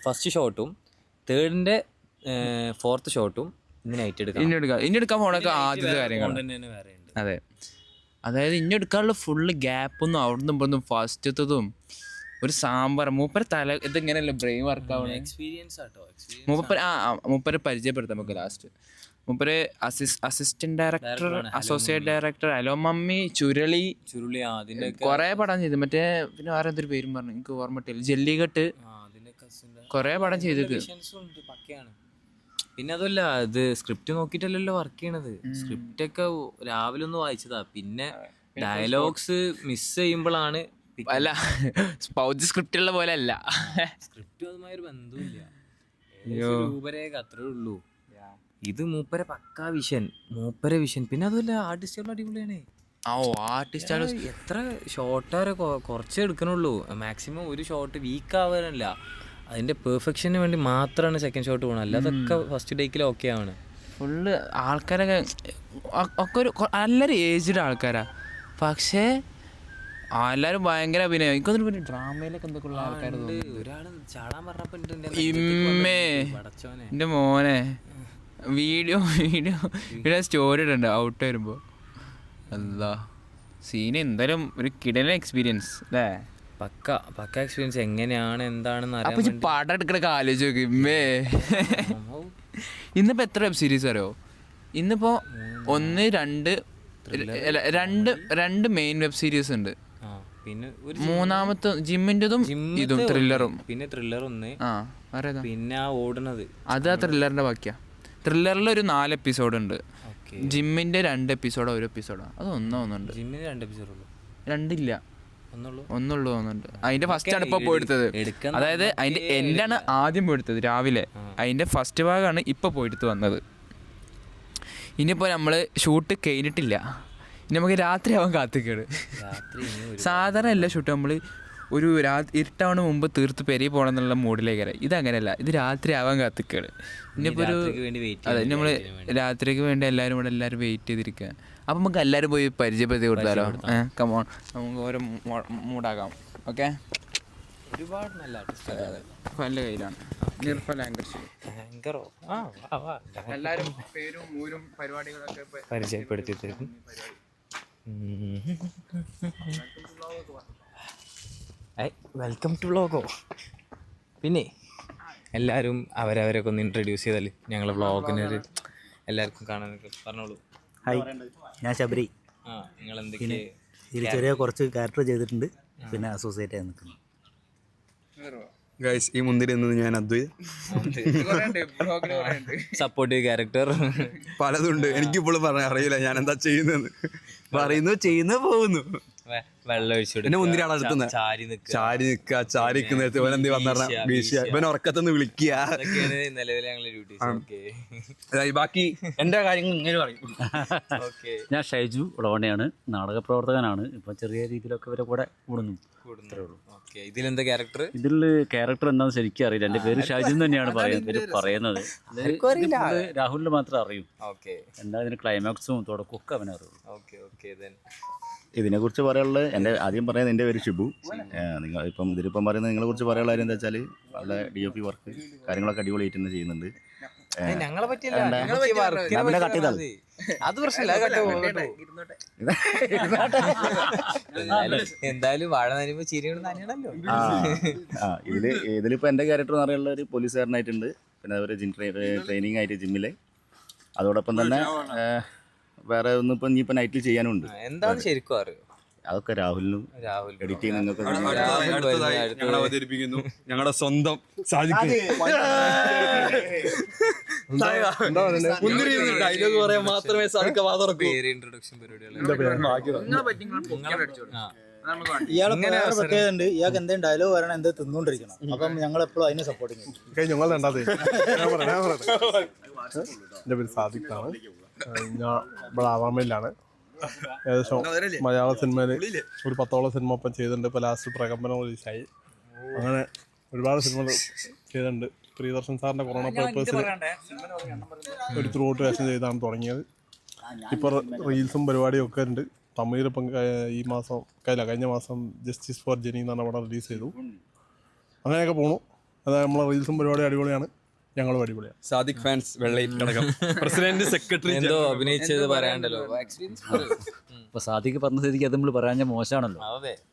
ഫസ്റ്റ് ഷോട്ടും 3ന്റെ 4th ഷോട്ടും ഇനി എടുക്കാൻ പോണൊക്കെ ആദ്യത്തെ കാര്യങ്ങൾ. അതെ, അതായത് ഇനി എടുക്കാനുള്ള ഫുള്ള് ഗ്യാപ്പൊന്നും അവിടുന്ന് ഇവിടുന്നും ഫസ്റ്റത്തതും ഒരു സാമ്പാർ. മൂപ്പര് ഇതിങ്ങനെയല്ല ബ്രെയിൻ വർക്ക് ആവണേ. എക്സ്പീരിയൻസ് ആട്ടോ. മൂപ്പരെ പരിചയപ്പെടുത്താം നമുക്ക് ലാസ്റ്റ്. മൂപ്പര് assistant director, associate director, hello mummy, Churuli കൊറേ പടം ചെയ്തു. മറ്റേ പിന്നെ വേറെ എന്തൊരു പേരും പറഞ്ഞു, എനിക്ക് ഓർമ്മട്ടില്ല. ജല്ലിക്കെട്ട് കൊറേ പടം ചെയ്തിട്ട്. പിന്നെ അതല്ല, ഇത് സ്ക്രിപ്റ്റ് നോക്കിയിട്ടല്ലല്ലോ വർക്ക് ചെയ്യണത്. സ്ക്രിപ്റ്റ് ഒക്കെ രാവിലെ ഒന്ന് വായിച്ചതാ. പിന്നെ ഡയലോഗ്സ് മിസ് ചെയ്യുമ്പോഴാണ്. അല്ല, സ്പൗജ് സ്ക്രിപ്റ്റ് ഉള്ള പോലെ അല്ല. സ്ക്രിപ്റ്റ് അതുമായി ഒരു ബന്ധമില്ല. രൂപരേഖ അത്രേ ഉള്ളൂ. ഇത് മൂപ്പരെ പക്കാ വിഷൻ. പിന്നെ അതുമല്ല, ആർട്ടിസ്റ്റുകൾ അടിപൊളിയാണ്. ആർട്ടിസ്റ്റ് എത്ര ഷോട്ടാരെ കുറച്ചേ എടുക്കണുള്ളൂ. മാക്സിമം ഒരു ഷോട്ട് വീക്ക് ആവാനല്ല, അതിന്റെ പെർഫെക്ഷന് വേണ്ടി മാത്രമാണ് സെക്കൻഡ് ഷോട്ട് പോകണം. അല്ലാതൊക്കെ ഫസ്റ്റ് ടേക്കിൽ ഓക്കെ ആണ്. ഫുള്ള് ആൾക്കാരൊക്കെ ഒക്കെ ഒരു നല്ലൊരു ഏജ്ഡ് ആൾക്കാരാ. പക്ഷേ എല്ലാരും ഭയങ്കര അഭിനയം. എനിക്കൊന്നും പിന്നെ ഡ്രാമയിലൊക്കെ എന്തൊക്കെയുള്ള ആൾക്കാർ ഒരാള് ചാടാൻ പറഞ്ഞപ്പോ ഇമ്മേ എൻ്റെ മോനെ വീഡിയോ സ്റ്റോറി ഇടണ്ട ഔട്ട് വരുമ്പോൾ അല്ലാ സീന് എന്തായാലും ഒരു കിടലൻ എക്സ്പീരിയൻസ് അല്ലേ? പക്ക എക്സ്പീരിയൻസ്. എങ്ങനെയാണ് എന്താണെന്ന് അപ്പൊ പടം എടുക്കണൊക്കെ ആലോചിച്ച് നോക്ക് ഇമ്മേ. ഇന്നിപ്പോ എത്ര വെബ് സീരീസ് അറിയോ? ഇന്നിപ്പോ 2 മെയിൻ വെബ് സീരീസ് ഉണ്ട്. പിന്നെ മൂന്നാമത്തെ ജിമ്മിൻ്റെതും ഇതും ത്രില്ലറും. പിന്നെ ത്രില്ലർ ഒന്ന് പിന്നെ ആ ഓടുന്നത് അത് ആ ത്രില്ലറിന്റെ ബാക്കിയാ. ത്രില്ലറിൽ ഒരു 4 എപ്പിസോഡ് ഉണ്ട്. ജിമ്മിന്റെ 2 എപ്പിസോഡോ 1 എപ്പിസോഡോ അത് ഒന്നുണ്ട്. ജിമ്മിന് 2 എപ്പിസോഡുള്ളൂ. 2 ഇല്ല, ഒന്നുള്ളൂ തോന്നുന്നുണ്ട്. അതിന്റെ ഫസ്റ്റ് ആണ് ഇപ്പൊ പോയെടുത്തത്. അതായത് അതിന്റെ എൻഡാണ് ആദ്യം പോയെടുത്തത് രാവിലെ. അതിന്റെ ഫസ്റ്റ് ഭാഗമാണ് ഇപ്പൊ പോയെടുത്ത് വന്നത്. ഇനിയിപ്പോ നമ്മള് ഷൂട്ട് കഴിഞ്ഞിട്ടില്ല. ഇനി നമുക്ക് രാത്രി ആവാൻ കാത്തിക്കേട്. സാധാരണ എല്ലാ ഷൂട്ട് നമ്മൾ ഒരു ഇരുട്ടാവണ മുമ്പ് തീർത്ത് പെരി പോകണം എന്നുള്ള മൂഡിലേക്കാണ്. ഇതങ്ങനെയല്ല, ഇത് രാത്രി ആവാൻ കാത്തിക്കേട്. ഇനിയിപ്പോൾ അതെ നമ്മൾ രാത്രിക്ക് വേണ്ടി എല്ലാവരും വെയിറ്റ് ചെയ്തിരിക്കുക. അപ്പം നമുക്ക് എല്ലാവരും പോയി പരിചയപ്പെടുത്തി കൊടുത്താലോ? കമോൺ, നമുക്ക് ഓരോ മൂടാകാം. ഓക്കെ, ഒരുപാട് നല്ല എൻ്റെ കയ്യിലാണ് എല്ലാവരും പേരും ഊരും പരിപാടികളൊക്കെ പരിചയപ്പെടുത്തി തരും. വെൽക്കം ടു വ്ളോഗോ. പിന്നെ എല്ലാവരും അവരവരൊക്കെ ഒന്ന് ഇൻട്രൊഡ്യൂസ് ചെയ്താൽ ഞങ്ങളെ വ്ളോഗിനൊരു എല്ലാവർക്കും കാണാനൊക്കെ പറഞ്ഞോളൂ. ഹായ്, ഞാൻ ശബരി. നിങ്ങൾ എന്തൊക്കെ ഇതിൽ ചെറിയ കുറച്ച് ക്യാരക്ടർ ചെയ്തിട്ടുണ്ട്, പിന്നെ അസോസിയേറ്റ് ആയി നിൽക്കുന്നു. ഗൈസ്, ഈ മുന്തിരി എന്നത് ഞാൻ അദ്വൈത്, സപ്പോർട്ടീവ് ക്യാരക്ടർ പലതുണ്ട്. എനിക്കിപ്പോഴും അറിയില്ല ഞാൻ എന്താ ചെയ്യുന്നത്. ചെയ്യുന്നു പോകുന്നു. വെള്ളം ഒഴിച്ചു എന്നെ മുന്തിരിയാണ് അടുത്തുന്നത്. ചാരി നിൽക്കുക ഇവനെന്തി വന്നിറങ്ങാം വീശിയ ഇവൻ ഉറക്കത്തുനിന്ന് വിളിക്കുക. നിലവിലെ ഞങ്ങളെ ഡ്യൂട്ടീസ്. ബാക്കി എന്റെ കാര്യങ്ങൾ ഇങ്ങനെ പറയും. ഞാൻ ഷൈജു ഉടവണ്ണയാണ്, നാടക പ്രവർത്തകനാണ്. ഇപ്പം ചെറിയ രീതിയിലൊക്കെ ഇവരെ കൂടെ കൂടുന്നു. ഇതിലെന്താ ക്യാരക്ടർ? ഇതിൽ ക്യാരക്ടർ എന്താണെന്ന് ശരിക്കും അറിയില്ല. എൻ്റെ പേര് ഷൈജു തന്നെയാണ് പറയുന്നത്. രാഹുലിന് മാത്രമേ അറിയൂ. എന്താ ഇതിന് ക്ലൈമാക്സും തുടക്കവും ഒക്കെ അവനെ അറിയുള്ളൂ. ഇതിനെക്കുറിച്ച് പറയാനുള്ളത്, എൻ്റെ ആദ്യം പറയുന്നത് എൻ്റെ പേര് ഷിബു. നിങ്ങൾ ഇതിലിപ്പം പറയുന്നത് നിങ്ങളെക്കുറിച്ച് പറയാനുള്ള കാര്യം എന്താ വെച്ചാൽ അവിടെ DOP വർക്ക് കാര്യങ്ങളൊക്കെ അടിപൊളിയായിട്ട് തന്നെ ചെയ്യുന്നുണ്ട്. കട്ട് ചെയ്താൽ അത് പ്രശ്നമില്ല. എന്തായാലും വാഴ നനയുമ്പോ ചിരിയോട് നനയണല്ലോ. ഇതിലിപ്പോൾ എൻ്റെ ക്യാരക്ടർ എന്ന് പറയുന്നത് ഒരു പോലീസുകാരനായിട്ടുണ്ട്. പിന്നെ അതുപോലെ ട്രെയിനിങ് ആയിട്ട് ജിമ്മിൽ. അതോടൊപ്പം തന്നെ വേറെ ഒന്നിപ്പോൾ ഇനിയിപ്പോൾ നൈറ്റിൽ ചെയ്യാനുണ്ട്. എന്താണ് ശരിക്കും അറിയോ? അതൊക്കെ രാഹുലിനും എഡിറ്റ് ചെയ്യുന്ന ഞങ്ങൾ അവതരിപ്പിക്കുന്നു ഞങ്ങളുടെ സ്വന്തം സാദിഖ്. ഡയലോഗ് പറയാൻ മാത്രമേ സാദിഖ് വാതുറക്കൂ. ഇൻട്രൊഡക്ഷൻ പരിപാടികൾ ഇയാൾക്ക് എന്തെങ്കിലും ഡയലോഗ് പറയണം, എന്ത് തിന്നുകൊണ്ടിരിക്കണം. അപ്പം ഞങ്ങൾ എപ്പോഴും അതിനെ സപ്പോർട്ടിങ് ചെയ്യും. എൻ്റെ പേര് സാദിഖാണ്. ഞാൻ ഇവിടെ ആവാമയിലാണ്. ഏകദേശം മലയാള സിനിമയിൽ ഒരു 10ഓളം സിനിമ ഇപ്പം ചെയ്തിട്ടുണ്ട്. ഇപ്പോൾ ലാസ്റ്റ് പ്രകമ്പനം റിലീസായി. അങ്ങനെ ഒരുപാട് സിനിമകൾ ചെയ്തിട്ടുണ്ട്. പ്രിയദർശൻ സാറിൻ്റെ കൊറോണ പേപ്പേഴ്സിൽ ഒരു ത്രൂ ഔട്ട് വേഷം ചെയ്താണ് തുടങ്ങിയത്. ഇപ്പോൾ റീൽസും പരിപാടിയും ഒക്കെ ഉണ്ട്. തമിഴിലിപ്പം കഴിഞ്ഞ മാസം ജസ്റ്റിസ് ഫോർ ജെനി എന്ന് പറഞ്ഞ പടം റിലീസ് ചെയ്തു. അങ്ങനെയൊക്കെ പോണു. അതായത് നമ്മളെ റീൽസും പരിപാടി അടിപൊളിയാണ്, ഞങ്ങളും അടിപൊളിയാണ്. സാദിഖ് ഫാൻസ് വെള്ളയിട്ടടക്കം പ്രസിഡന്റ് സെക്രട്ടറി എന്തോ അഭിനയിച്ചത് പറയാണ്ടല്ലോ. ഇപ്പോൾ സാദിഖ് പറഞ്ഞ സ്ഥിതിക്ക് അത് നമ്മൾ പറയാൻ മോശമാണല്ലോ.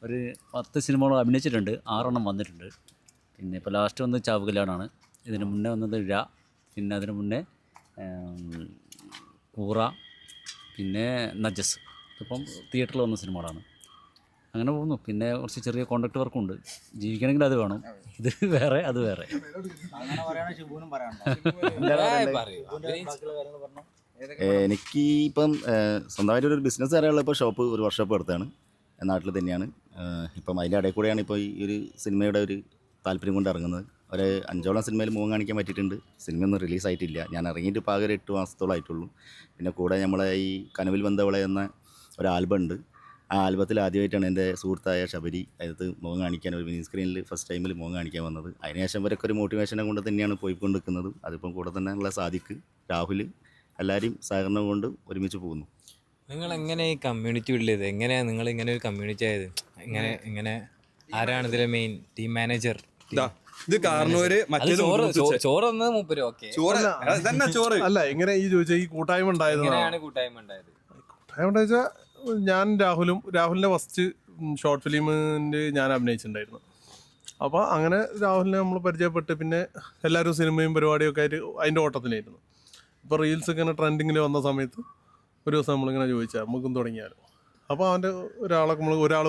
ഒരു 10 സിനിമകളും അഭിനയിച്ചിട്ടുണ്ട്, 6 വന്നിട്ടുണ്ട്. പിന്നെ ഇപ്പോൾ ലാസ്റ്റ് വന്നത് ചാവുകലാണാണ്. ഇതിന് മുന്നേ വന്നത് ഇഴ, പിന്നെ അതിന് മുന്നേ കൂറ, പിന്നെ നജസ്. ഇതിപ്പം തിയേറ്ററിൽ വന്ന സിനിമകളാണ്. അങ്ങനെ പോകുന്നു. പിന്നെ കുറച്ച് ചെറിയ കോൺട്രാക്ട് വർക്കുണ്ട്. ജീവിക്കണമെങ്കിൽ അത് വേണം. ഇത് വേറെ അത് വേറെ. എനിക്ക് ഇപ്പം സ്വന്തമായിട്ടൊരു ബിസിനസ് അറിയാനുള്ള ഇപ്പോൾ ഒരു വർക്ക്ഷോപ്പ് എടുത്താണ്, നാട്ടിൽ തന്നെയാണ്. ഇപ്പം അതിൻ്റെ ഇടയിൽ കൂടെയാണ് ഇപ്പോൾ ഈ ഒരു സിനിമയുടെ ഒരു താല്പര്യം കൊണ്ട് ഇറങ്ങുന്നത്. ഒരു 5ഓളം സിനിമയിൽ മുഖം കാണിക്കാൻ പറ്റിയിട്ടുണ്ട്. സിനിമയൊന്നും റിലീസായിട്ടില്ല. ഞാൻ ഇറങ്ങിയിട്ട് ഇപ്പോൾ ആകെ ഒരു 8 മാസത്തോളം ആയിട്ടുള്ളൂ. പിന്നെ കൂടെ നമ്മളെ ഈ കനവിൽ ബന്ധവളെ എന്ന ഒരു ആൽബം ഉണ്ട്. ആ ആൽബത്തിൽ ആദ്യമായിട്ടാണ് എൻ്റെ സുഹൃത്തായ ശബരി അതിനകത്ത് മുഖം കാണിക്കാൻ, ഒരു മിനി സ്ക്രീനിൽ ഫസ്റ്റ് ടൈമിൽ മുഖം കാണിക്കാൻ വന്നത്. അതിനുശേഷം ഇവരൊക്കെ ഒരു മോട്ടിവേഷനെ കൊണ്ട് തന്നെയാണ് പോയിക്കൊണ്ടിരിക്കുന്നത്. അതിപ്പം കൂടെ തന്നെ ഉള്ള സാദിഖ്, രാഹുൽ, എല്ലാവരും സഹകരണം കൊണ്ട് ഒരുമിച്ച് പോകുന്നു. നിങ്ങൾ എങ്ങനെ ഈ കമ്മ്യൂണിറ്റി ഉള്ളത്? എങ്ങനെയാണ് നിങ്ങൾ ഇങ്ങനെ ഒരു കമ്മ്യൂണിറ്റി ആയത്? എങ്ങനെ ആരാണ് ഇതിലെ മെയിൻ ടീം മാനേജർ? ഇത് കാരണവര് ചോറ് വന്നത് മൂപ്പര്. ഓക്കെ, ചോറ് അല്ല ഇങ്ങനെ ഈ ചോദിച്ചാൽ ഈ കൂട്ടായ്മ ഉണ്ടായത് കൂട്ടായ്മ ഉണ്ടായത് വെച്ചാൽ ഞാൻ രാഹുലിൻ്റെ ഫസ്റ്റ് ഷോർട്ട് ഫിലിമിൻ്റെ ഞാൻ അഭിനയിച്ചിട്ടുണ്ടായിരുന്നു. അപ്പോൾ അങ്ങനെ രാഹുലിനെ നമ്മൾ പരിചയപ്പെട്ട് പിന്നെ എല്ലാവരും സിനിമയും പരിപാടിയൊക്കെ ആയിട്ട് അതിൻ്റെ ഓട്ടത്തിലായിരുന്നു. ഇപ്പോൾ റീൽസ് ഇങ്ങനെ ട്രെൻഡിങ്ങിൽ വന്ന സമയത്ത് ഒരു ദിവസം നമ്മളിങ്ങനെ ചോദിച്ചാൽ നമുക്കും തുടങ്ങിയാലോ. അപ്പോൾ അവൻ്റെ ഒരാൾ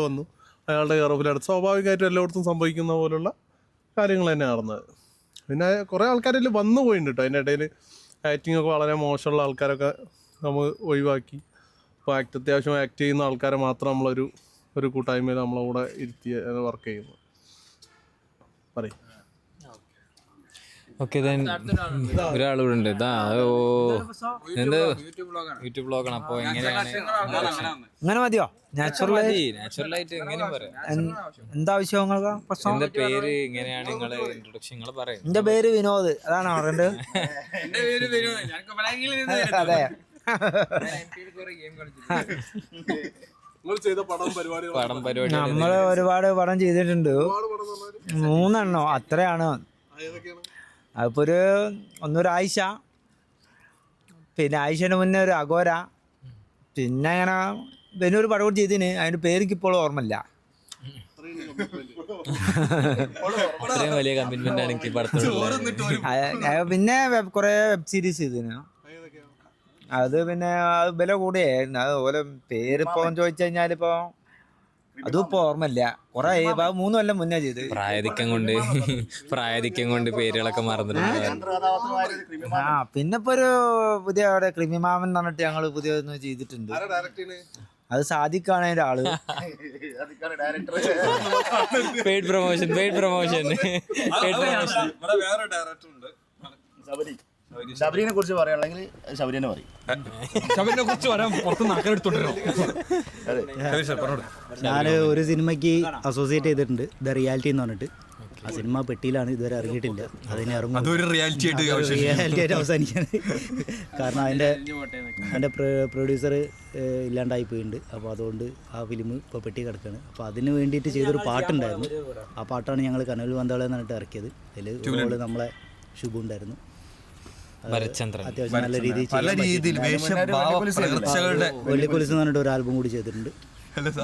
വന്നു, അയാളുടെ കെയറോഫിലെടുത്ത് സ്വാഭാവികമായിട്ടും എല്ലായിടത്തും സംഭവിക്കുന്ന പോലുള്ള കാര്യങ്ങൾ തന്നെ നടന്നത്. പിന്നെ കുറേ ആൾക്കാരിൽ വന്നു പോയിട്ടുണ്ട് കേട്ടോ. അതിൻ്റെ ഇടയിൽ ആക്ടിങ്ങൊക്കെ വളരെ മോശമുള്ള ആൾക്കാരൊക്കെ നമ്മൾ ഒഴിവാക്കി. അപ്പോൾ അത്യാവശ്യം ആക്ട് ചെയ്യുന്ന ആൾക്കാരെ മാത്രം ഒരു കൂട്ടായ്മയിൽ നമ്മളെ കൂടെ ഇരുത്തി വർക്ക് ചെയ്യുന്നു. പറയും. ഓക്കെ, ഒരാളിവിടെ ഉണ്ട്. എന്ത് യൂട്യൂബ് ബ്ലോഗാണ്. അപ്പോൾ എങ്ങനെയാണ്? അങ്ങനെ മതിയോ? നാച്ചുറലായിട്ട് എങ്ങനെ പറയാം? എന്താവശ്യം? എന്റെ പേര് എങ്ങനെയാണ്? നിങ്ങളെ ഇൻട്രൊഡക്ഷൻ നിങ്ങൾ പറയും. എന്റെ പേര് വിനോദ്, അതാണ് പറയണ്ടത്. അതെ, പടം പരിപാടി നമ്മള് ഒരുപാട് പടം ചെയ്തിട്ടുണ്ട്. 3 എണ്ണം അത്രയാണ്. അതിപ്പോ ഒരാഴ്ച, പിന്നെ ആഴ്ചന് മുന്നേ ഒരു അഘോര, പിന്നെ അങ്ങനെ പിന്നെ ഒരു പടം കൂടി ചെയ്തിന്. അതിന്റെ പേർക്ക് ഇപ്പോഴും ഓർമ്മയില്ല. അത്രയും വലിയ കമ്മിറ്റ്മെന്റ് ആണ് എനിക്ക് പടത്തോട്. പിന്നെ കുറെ വെബ് സീരീസ് ചെയ്തിന്. അത് പിന്നെ വില കൂടിയായിരുന്നു. അതുപോലെ പേരിപ്പോ ചോദിച്ചു കഴിഞ്ഞാലിപ്പോ അതും ഇപ്പൊ ഓർമ്മയില്ല. കുറെ 3 കൊല്ലം മുന്നേ ചെയ്ത്. പ്രായധിക്യം കൊണ്ട് പേരുകളൊക്കെ മറന്നിട്ടുണ്ട്. പിന്നെ ഇപ്പൊ ഒരു പുതിയ ക്രിമിമാമൻ എന്ന് പറഞ്ഞിട്ട് ഞങ്ങള് പുതിയ ചെയ്തിട്ടുണ്ട്. അത് സാദിഖാണ് അതിന്റെ ആള്. Paid promotion. ശബരിനെ കുറിച്ച് പറയുകയാണെങ്കിൽ ശബരിനെ പറയും. ഞാൻ ഒരു സിനിമയ്ക്ക് അസോസിയേറ്റ് ചെയ്തിട്ടുണ്ട്, ദ റിയാലിറ്റി എന്ന് പറഞ്ഞിട്ട്. ആ സിനിമ പെട്ടിയിലാണ്, ഇതുവരെ ഇറങ്ങിയിട്ടില്ല. അതിനെ ഇറങ്ങും റിയാലിറ്റി ആയിട്ട് അവസാനിക്കാണ്. കാരണം അതിൻ്റെ പ്രൊഡ്യൂസർ ഇല്ലാണ്ടായി പോയിട്ടുണ്ട്. അപ്പോൾ അതുകൊണ്ട് ആ ഫിലിം ഇപ്പോൾ പെട്ടി കിടക്കുകയാണ്. അപ്പോൾ അതിന് വേണ്ടിയിട്ട് ചെയ്തൊരു പാട്ടുണ്ടായിരുന്നു. ആ പാട്ടാണ് ഞങ്ങൾ കനൽ വന്തള എന്ന് പറഞ്ഞിട്ട് ഇറക്കിയത്. അതിൽ നമ്മളെ ശുഭ ഉണ്ടായിരുന്നു. അത്യാവശ്യം നല്ല രീതിയിൽ വെള്ളിക്കൊലിസ് എന്ന് പറഞ്ഞിട്ട് ഒരു ആൽബം കൂടി ചെയ്തിട്ടുണ്ട്.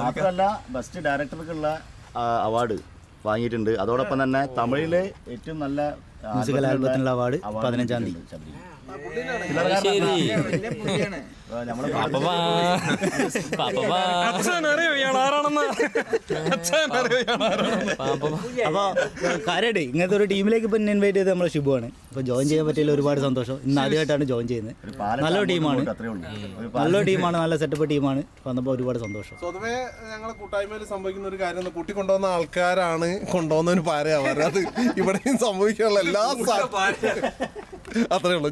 മാത്രമല്ല ബെസ്റ്റ് ഡയറക്ടർക്കുള്ള അവാർഡ് വാങ്ങിയിട്ടുണ്ട്. അതോടൊപ്പം തന്നെ തമിഴിലെ ഏറ്റവും നല്ല മ്യൂസിക്കൽ ആൽബത്തിനുള്ള അവാർഡ് 15-ാം തീയതി. അപ്പോൾ കാര്യമായിട്ട് ഇങ്ങനത്തെ ഒരു ടീമിലേക്ക് ഇപ്പം ഇൻവൈറ്റ് ചെയ്ത് നമ്മളെ ശുഭമാണ്. ഇപ്പോൾ ജോയിൻ ചെയ്യാൻ പറ്റിയതിൽ ഒരുപാട് സന്തോഷം. ഇന്ന് ആദ്യമായിട്ടാണ് ജോയിൻ ചെയ്യുന്നത്. നല്ലൊരു ടീമാണ്, നല്ല സെറ്റപ്പ് ടീമാണ്. വന്നപ്പോൾ ഒരുപാട് സന്തോഷം. പൊതുവേ ഞങ്ങളെ കൂട്ടായ്മയിൽ സംഭവിക്കുന്ന ഒരു കാര്യം, കൂട്ടിക്കൊണ്ടുവന്ന ആൾക്കാരാണ് കൊണ്ടുവന്നതിന് പാരയാവാറ്. അത് ഇവിടെയും സംഭവിക്കാനുള്ള എല്ലാ അത്രേ ഉള്ളൂ.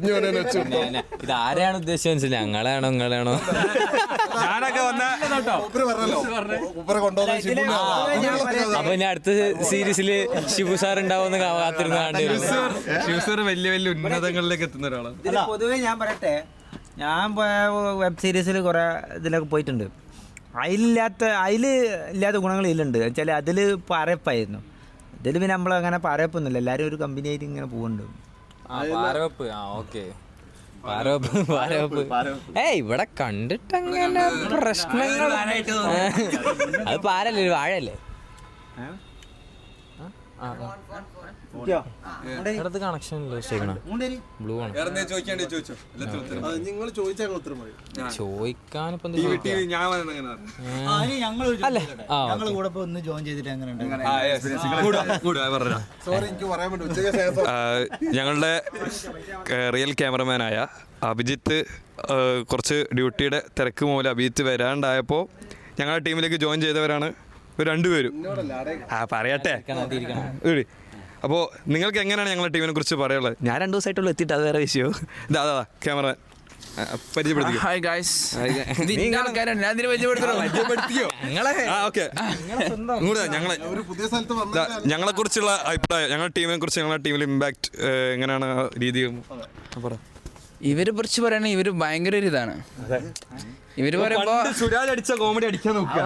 ഇത് ആരെയാണ് ഉദ്ദേശിച്ചത് മനസ്സിലായി? ഞങ്ങളാണോ നിങ്ങളാണോ? ഞാനൊക്കെ അപ്പൊ ഇനി അടുത്ത സീരീസില് ശിവു സാർ ഉണ്ടാവുമെന്ന് കാത്തിരുന്ന് കാണേണ്ടി. ശിവു സാർ വലിയ ഉന്നതങ്ങളിലേക്ക് എത്തുന്ന ഒരാളാണ്. പൊതുവെ ഞാൻ പറയട്ടെ, ഞാൻ വെബ് സീരീസിൽ കുറെ ഇതിലൊക്കെ പോയിട്ടുണ്ട്. അതിലില്ലാത്ത ഗുണങ്ങൾ ഇതിലുണ്ട്. വെച്ചാൽ അതിൽ പറയപ്പായിരുന്നു. ഇതിൽ പിന്നെ നമ്മളങ്ങനെ പറയപ്പൊന്നുമില്ല. എല്ലാവരും ഒരു കമ്പനി ആയിട്ട് ഇങ്ങനെ പോകുന്നുണ്ട്. ഇവിടെ കണ്ടിട്ടങ്ങനെ പ്രശ്നങ്ങൾ. അത് പാരല്ലേ, ഒരു വാഴയല്ലേ? കണക്ഷൻ ബ്ലൂ ആണ്. ചോദിക്കാനിപ്പോ ഞങ്ങളുടെ റിയൽ ക്യാമറമാനായ അഭിജിത്ത് കുറച്ച് ഡ്യൂട്ടിയുടെ തിരക്ക് മൂലം അഭിജിത്ത് വരാണ്ടായപ്പോൾ ഞങ്ങളുടെ ടീമിലേക്ക് ജോയിൻ ചെയ്തവരാണ് 2 പേരും. പറയട്ടെ. അപ്പോൾ നിങ്ങൾക്ക് എങ്ങനെയാണ് ഞങ്ങളുടെ ടീമിനെ കുറിച്ച് പറയാനുള്ളത്? ഞാൻ 2 ദിവസമായിട്ടുള്ള എത്തിയിട്ട് അത് വേറെ വിഷയം. ഇതാ ക്യാമറ പരിചയപ്പെടുത്തിയോ? Hi guys. ഞങ്ങളെ കുറിച്ചുള്ള അഭിപ്രായം, ഞങ്ങളുടെ ടീമിനെ കുറിച്ച്, ഞങ്ങളുടെ ടീമിൽ ഇമ്പാക്ട് എങ്ങനെയാണ് രീതി പറ. ഇവരെ കുറിച്ച് പറയുകയാണെങ്കിൽ ഇവര് ഭയങ്കര ഒരു ഇതാണ്. ഇവര് പറയുമ്പോ സുരാജ് അടിച്ച കോമഡി അടിക്കാൻ നോക്കുക.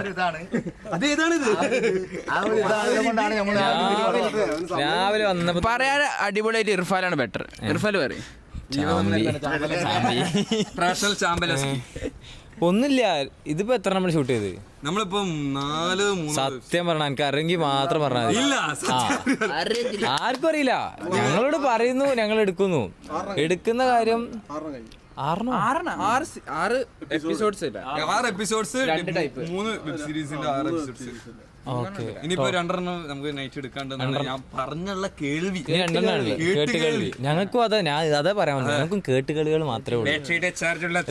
രാവിലെ വന്നപ്പോ പറയാൻ അടിപൊളിയായിട്ട് ഇർഫാനാണ് ബെറ്റർ. ഇർഫാൽ പറയും ഒന്നുമില്ല. ഇതിപ്പോ എത്ര നമ്മൾ ഷൂട്ട് ചെയ്ത്? നമ്മളിപ്പം 4-3 സത്യം പറഞ്ഞ എനിക്ക് അറിയെങ്കിൽ മാത്രം പറഞ്ഞാൽ ആർക്കും അറിയില്ല. ഞങ്ങളോട് പറയുന്നു, ഞങ്ങൾ എടുക്കുന്നു. എടുക്കുന്ന കാര്യം 6 എപ്പിസോഡ്സ് 6 എപ്പിസോഡ്സ് 3 വെബ് സീരീസിന്റെ 6 എപ്പിസോഡ്സ്. ഇനിയിപ്പോ 2 നമുക്ക് നൈറ്റ് എടുക്കാണ്ടെന്നാണ് ഞാൻ പറഞ്ഞുള്ള കേൾവി. കേട്ടുകേൾവി ഞങ്ങൾക്കും അതാ പറയാൻ വന്നത്. ഞങ്ങൾക്കും കേട്ടുകളികൾ മാത്രമേ ഉള്ളൂ.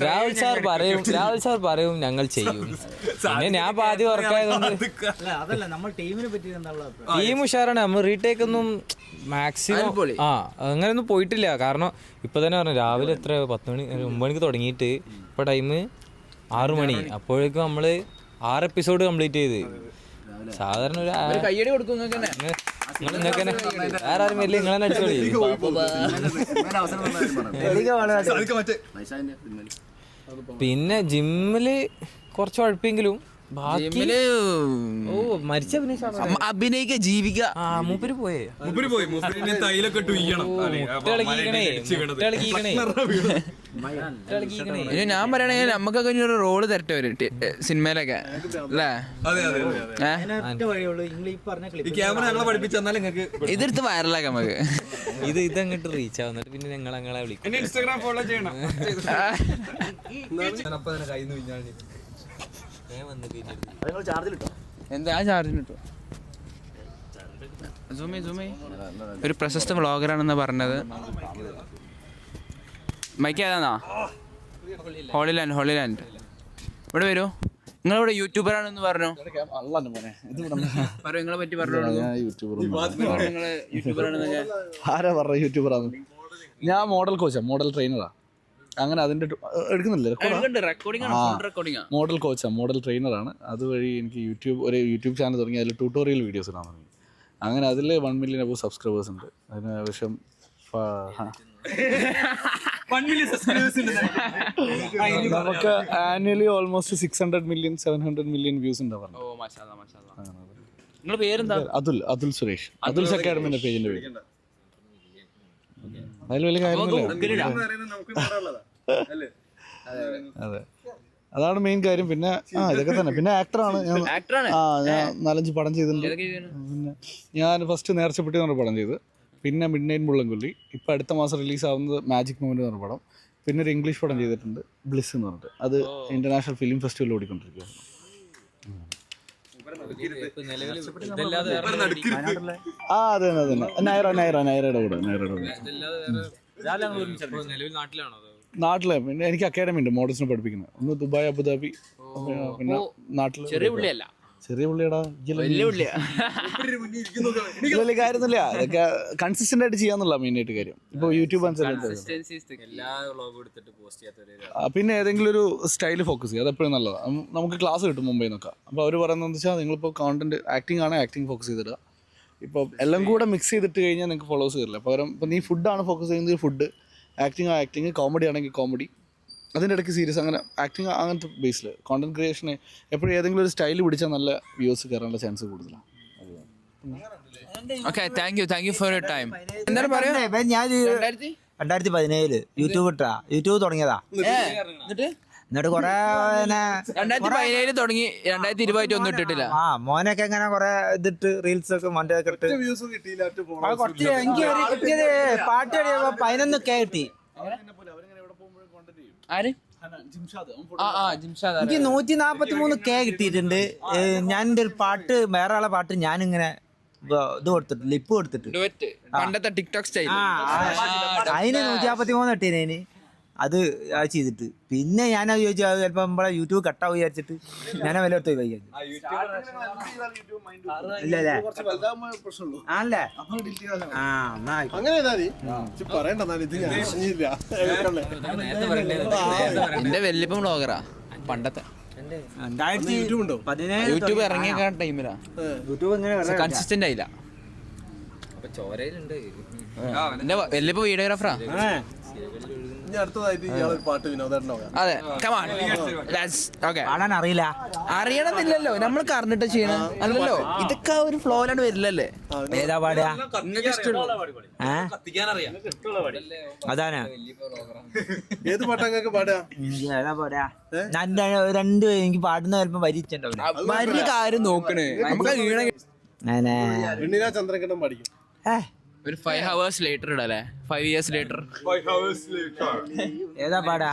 രാഹുൽ സാർ പറയും ഞങ്ങൾ ചെയ്യും. പിന്നെ ഞാൻ പാതി ഉറക്കായതുകൊണ്ട് ടീം ഉഷാറാണ്. നമ്മൾ റീടേക്ക് ഒന്നും മാക്സിമം അങ്ങനെയൊന്നും പോയിട്ടില്ല. കാരണം ഇപ്പൊ തന്നെ പറഞ്ഞു രാവിലെ എത്ര 10 മണി 9 മണിക്ക് തുടങ്ങിയിട്ട് ഇപ്പൊ ടൈം 6 മണി. അപ്പോഴേക്കും നമ്മള് 6 എപ്പിസോഡ് കംപ്ലീറ്റ് ചെയ്ത്. സാധാരണ ഒരു കയ്യടി കൊടുക്കും. വേറെ ആരും വരില്ല, നിങ്ങളെ അടിച്ചോളി. പിന്നെ ജിമ്മില് കുറച്ച് ഉഴപ്പെങ്കിലും അഭിനയിക്ക ജീവിക്കുക. മൂപ്പര് പോയേ തൈലൊക്കെ ഇനി ഞാൻ പറയണെങ്കിൽ നമുക്കൊക്കെ ഇനി ഒരു റോള് തരട്ടെ വരും സിനിമയിലൊക്കെ അല്ലേ? ഇതെടുത്ത് വൈറലാക്കാം നമുക്ക്. ഇതങ്ങോട്ട് റീച്ച് ആവുന്നിട്ട് പിന്നെ ഞങ്ങളെ വിളിക്കും. ഇൻസ്റ്റാഗ്രാം ഫോളോ ചെയ്യണം. എന്താ ചാർജിലിട്ടോ? ഒരു പ്രശസ്ത വ്ളോഗറാണെന്ന് പറഞ്ഞത്. മൈക്ക് ഏതാന്നാ? ഹോളിലാൻഡ്. ഇവിടെ വരൂ. നിങ്ങളിവിടെ യൂട്യൂബറാണെന്ന് പറഞ്ഞു. നിങ്ങളെ പറ്റി ആരാ പറഞ്ഞ യൂട്യൂബറാണ്? ഞാൻ മോഡൽ കോച്ചാ, മോഡൽ ട്രെയിനറാ. അങ്ങനെ അതിൻ്റെ എടുക്കുന്നില്ലേ? Model കോച്ചാ, model ട്രെയിനറാണ്. അതുവഴി എനിക്ക് ഒരു യൂട്യൂബ് ചാനൽ തുടങ്ങി. അതിൽ ട്യൂട്ടോറിയൽ വീഡിയോസ് ഇടാൻ തുടങ്ങി. അങ്ങനെ അതിൽ 1 million അബവ് സബ്സ്ക്രൈബേഴ്സ് ഉണ്ട്. അതിന് ആവശ്യം നമുക്ക് annually almost 600 million 700 million views ഉണ്ട് പറഞ്ഞു. അതുൽ സുരേഷ്, അതുൽസ് അക്കാഡമിന്റെ പേജിന്റെ പേര്. അതിൽ വലിയ കാര്യമൊന്നുമില്ല. അതെ, അതാണ് മെയിൻ കാര്യം. പിന്നെ ഇതൊക്കെ തന്നെ. പിന്നെ ആക്ടറാണ് ഞാൻ. ഞാൻ 4-5 പടം ചെയ്തിട്ടുണ്ട്. പിന്നെ ഞാൻ ഫസ്റ്റ് നേർച്ചപ്പെട്ടി എന്ന് പറഞ്ഞ പടം ചെയ്ത്. പിന്നെ മിഡ് നൈറ്റ് മുള്ളൻകൊല്ലി. ഇപ്പം അടുത്ത മാസം റിലീസാവുന്നത് മാജിക് മൊമെന്റ് എന്ന് പറഞ്ഞ പടം. പിന്നെ ഒരു ഇംഗ്ലീഷ് പടം ചെയ്തിട്ടുണ്ട്, ബ്ലിസ് എന്ന് പറഞ്ഞിട്ട്. അത് ഇന്റർനാഷണൽ ഫിലിം ഫെസ്റ്റിവലിൽ ഓടിക്കൊണ്ടിരിക്കുകയാണ്. അതെ നൈറയുടെ കൂടെ. നാട്ടിലെ പിന്നെ എനിക്ക് അക്കാഡമി ഉണ്ട് മോഡൽസിനെ പഠിപ്പിക്കുന്നത്. ഒന്ന് ദുബായ്, അബുദാബി. പിന്നെ നാട്ടിൽ ചെറിയ പുള്ളിയാടാ. വലിയ കാര്യമൊന്നുമില്ല. അതൊക്കെ കൺസിസ്റ്റന്റ് ആയിട്ട് ചെയ്യാന്നുള്ള മെയിനായിട്ട് കാര്യം. ഇപ്പോൾ യൂട്യൂബ് പിന്നെ ഏതെങ്കിലും ഒരു സ്റ്റൈല് ഫോക്കസ് ചെയ്യുക. അതെപ്പോഴും നല്ലതാണ്. നമുക്ക് ക്ലാസ് കിട്ടും മുംബൈ നിന്നൊക്കെ. അപ്പോൾ അവർ പറയുന്നത് വെച്ചാൽ നിങ്ങളിപ്പോൾ കോണ്ടന്റ് ആക്ടിംഗ് ആണ്, ആക്ടിംഗ് ഫോക്കസ് ചെയ്തിടുക. ഇപ്പോൾ എല്ലാം കൂടെ മിക്സ് ചെയ്തിട്ട് കഴിഞ്ഞാൽ നിങ്ങൾക്ക് ഫോളോവേഴ്സ് കയറില്ല. പകരം ഇപ്പോൾ നീ ഫുഡാണ് ഫോക്കസ് ചെയ്യുന്നത്, ഫുഡ്. ആക്ടിങ്, കോമഡി ആണെങ്കിൽ കോമഡി, അതിൻ്റെ ഇടയ്ക്ക് സീരിയസ്. അങ്ങനെ ആക്ടിങ് അങ്ങനത്തെ ബേസിൽ കോണ്ടന്റ് ക്രിയേഷന് എപ്പോഴും ഏതെങ്കിലും ഒരു സ്റ്റൈൽ പിടിച്ചാൽ നല്ല വ്യൂസ് കയറാനുള്ള ചാൻസ് കൂടുതലാണ്. Okay, thank you for your time. എന്താണ് പറയുക? ഞാൻ 2017 യൂട്യൂബ് തുടങ്ങിയതാ. എന്നിട്ട് കൊറേ 2017 തുടങ്ങി, 2020 ഒന്നും ഇട്ടിട്ടില്ല. മോനൊക്കെ ഇങ്ങനെ കൊറേ ഇതിട്ട് റീൽസ് ഒക്കെ മറ്റേ ഇട്ട് കുറച്ച് എനിക്ക് കിട്ടിയത് പാട്ട് കഴിയുമ്പോ 11K കിട്ടി. എനിക്ക് 143K കിട്ടിയിട്ടുണ്ട്. ഞാൻ എൻ്റെ ഒരു പാട്ട്, വേറെ ആളെ പാട്ട് ഞാനിങ്ങനെ ഇത് കൊടുത്തിട്ട് ലിപ്പ് കൊടുത്തിട്ട് ടിക്ടോക്ക് സ്റ്റൈൽ അതിന് 153 കിട്ടിയതിന്. അത് ചെയ്തിട്ട് പിന്നെ ഞാനത് ചോദിച്ചു, അത് ചിലപ്പോൾ നമ്മളെ യൂട്യൂബ് കട്ടാവും വിചാരിച്ചിട്ട് ഞാൻ വില എടുത്ത് വൈകി. ഇല്ലല്ലേ ആണല്ലേ? എന്റെ വല്യപ്പൻ വ്ളോഗറാ പണ്ടത്തെ. 2017 യൂട്യൂബ് ഇറങ്ങിയ ടൈമിലാ യൂട്യൂബ് ഇങ്ങനെ കൺസിസ്റ്റന്റ് ആയില്ല. എന്റെ വല്യപ്പ വീഡിയോഗ്രാഫറാ. അടുത്തതായിട്ട് ഇയാളൊരു പാട്ട് വിനോദേട്ടനോ അതെ കമാൺ ഓക്കെ പാടാൻ അറിയില്ല. അറിയണമെന്നില്ലല്ലോ നമ്മൾ കറണ്ടിട്ട് ചെയ്യണം അല്ലല്ലോ ഇതൊക്കെ ഒരു ഫ്ലോയിലാണ് വരില്ലല്ലേ ഏതാ പാടുക? അതാണ് ഏത് പാട്ടാ നിങ്ങൾക്ക് പാടുക? ഏതാ പാടുക? ഞാൻ രണ്ട് എനിക്ക് പാടുന്ന ചിലപ്പോ വരിച്ചിട്ടുണ്ടാവില്ല. വലിയ കാര്യം നോക്കണേ നമുക്ക് വെണ്ണില ചന്ദ്രകണ്ഠം പഠിക്കും. ഒരു 5 hours later ഇടല്ലേ 5 years later ഏതാ പാടാ?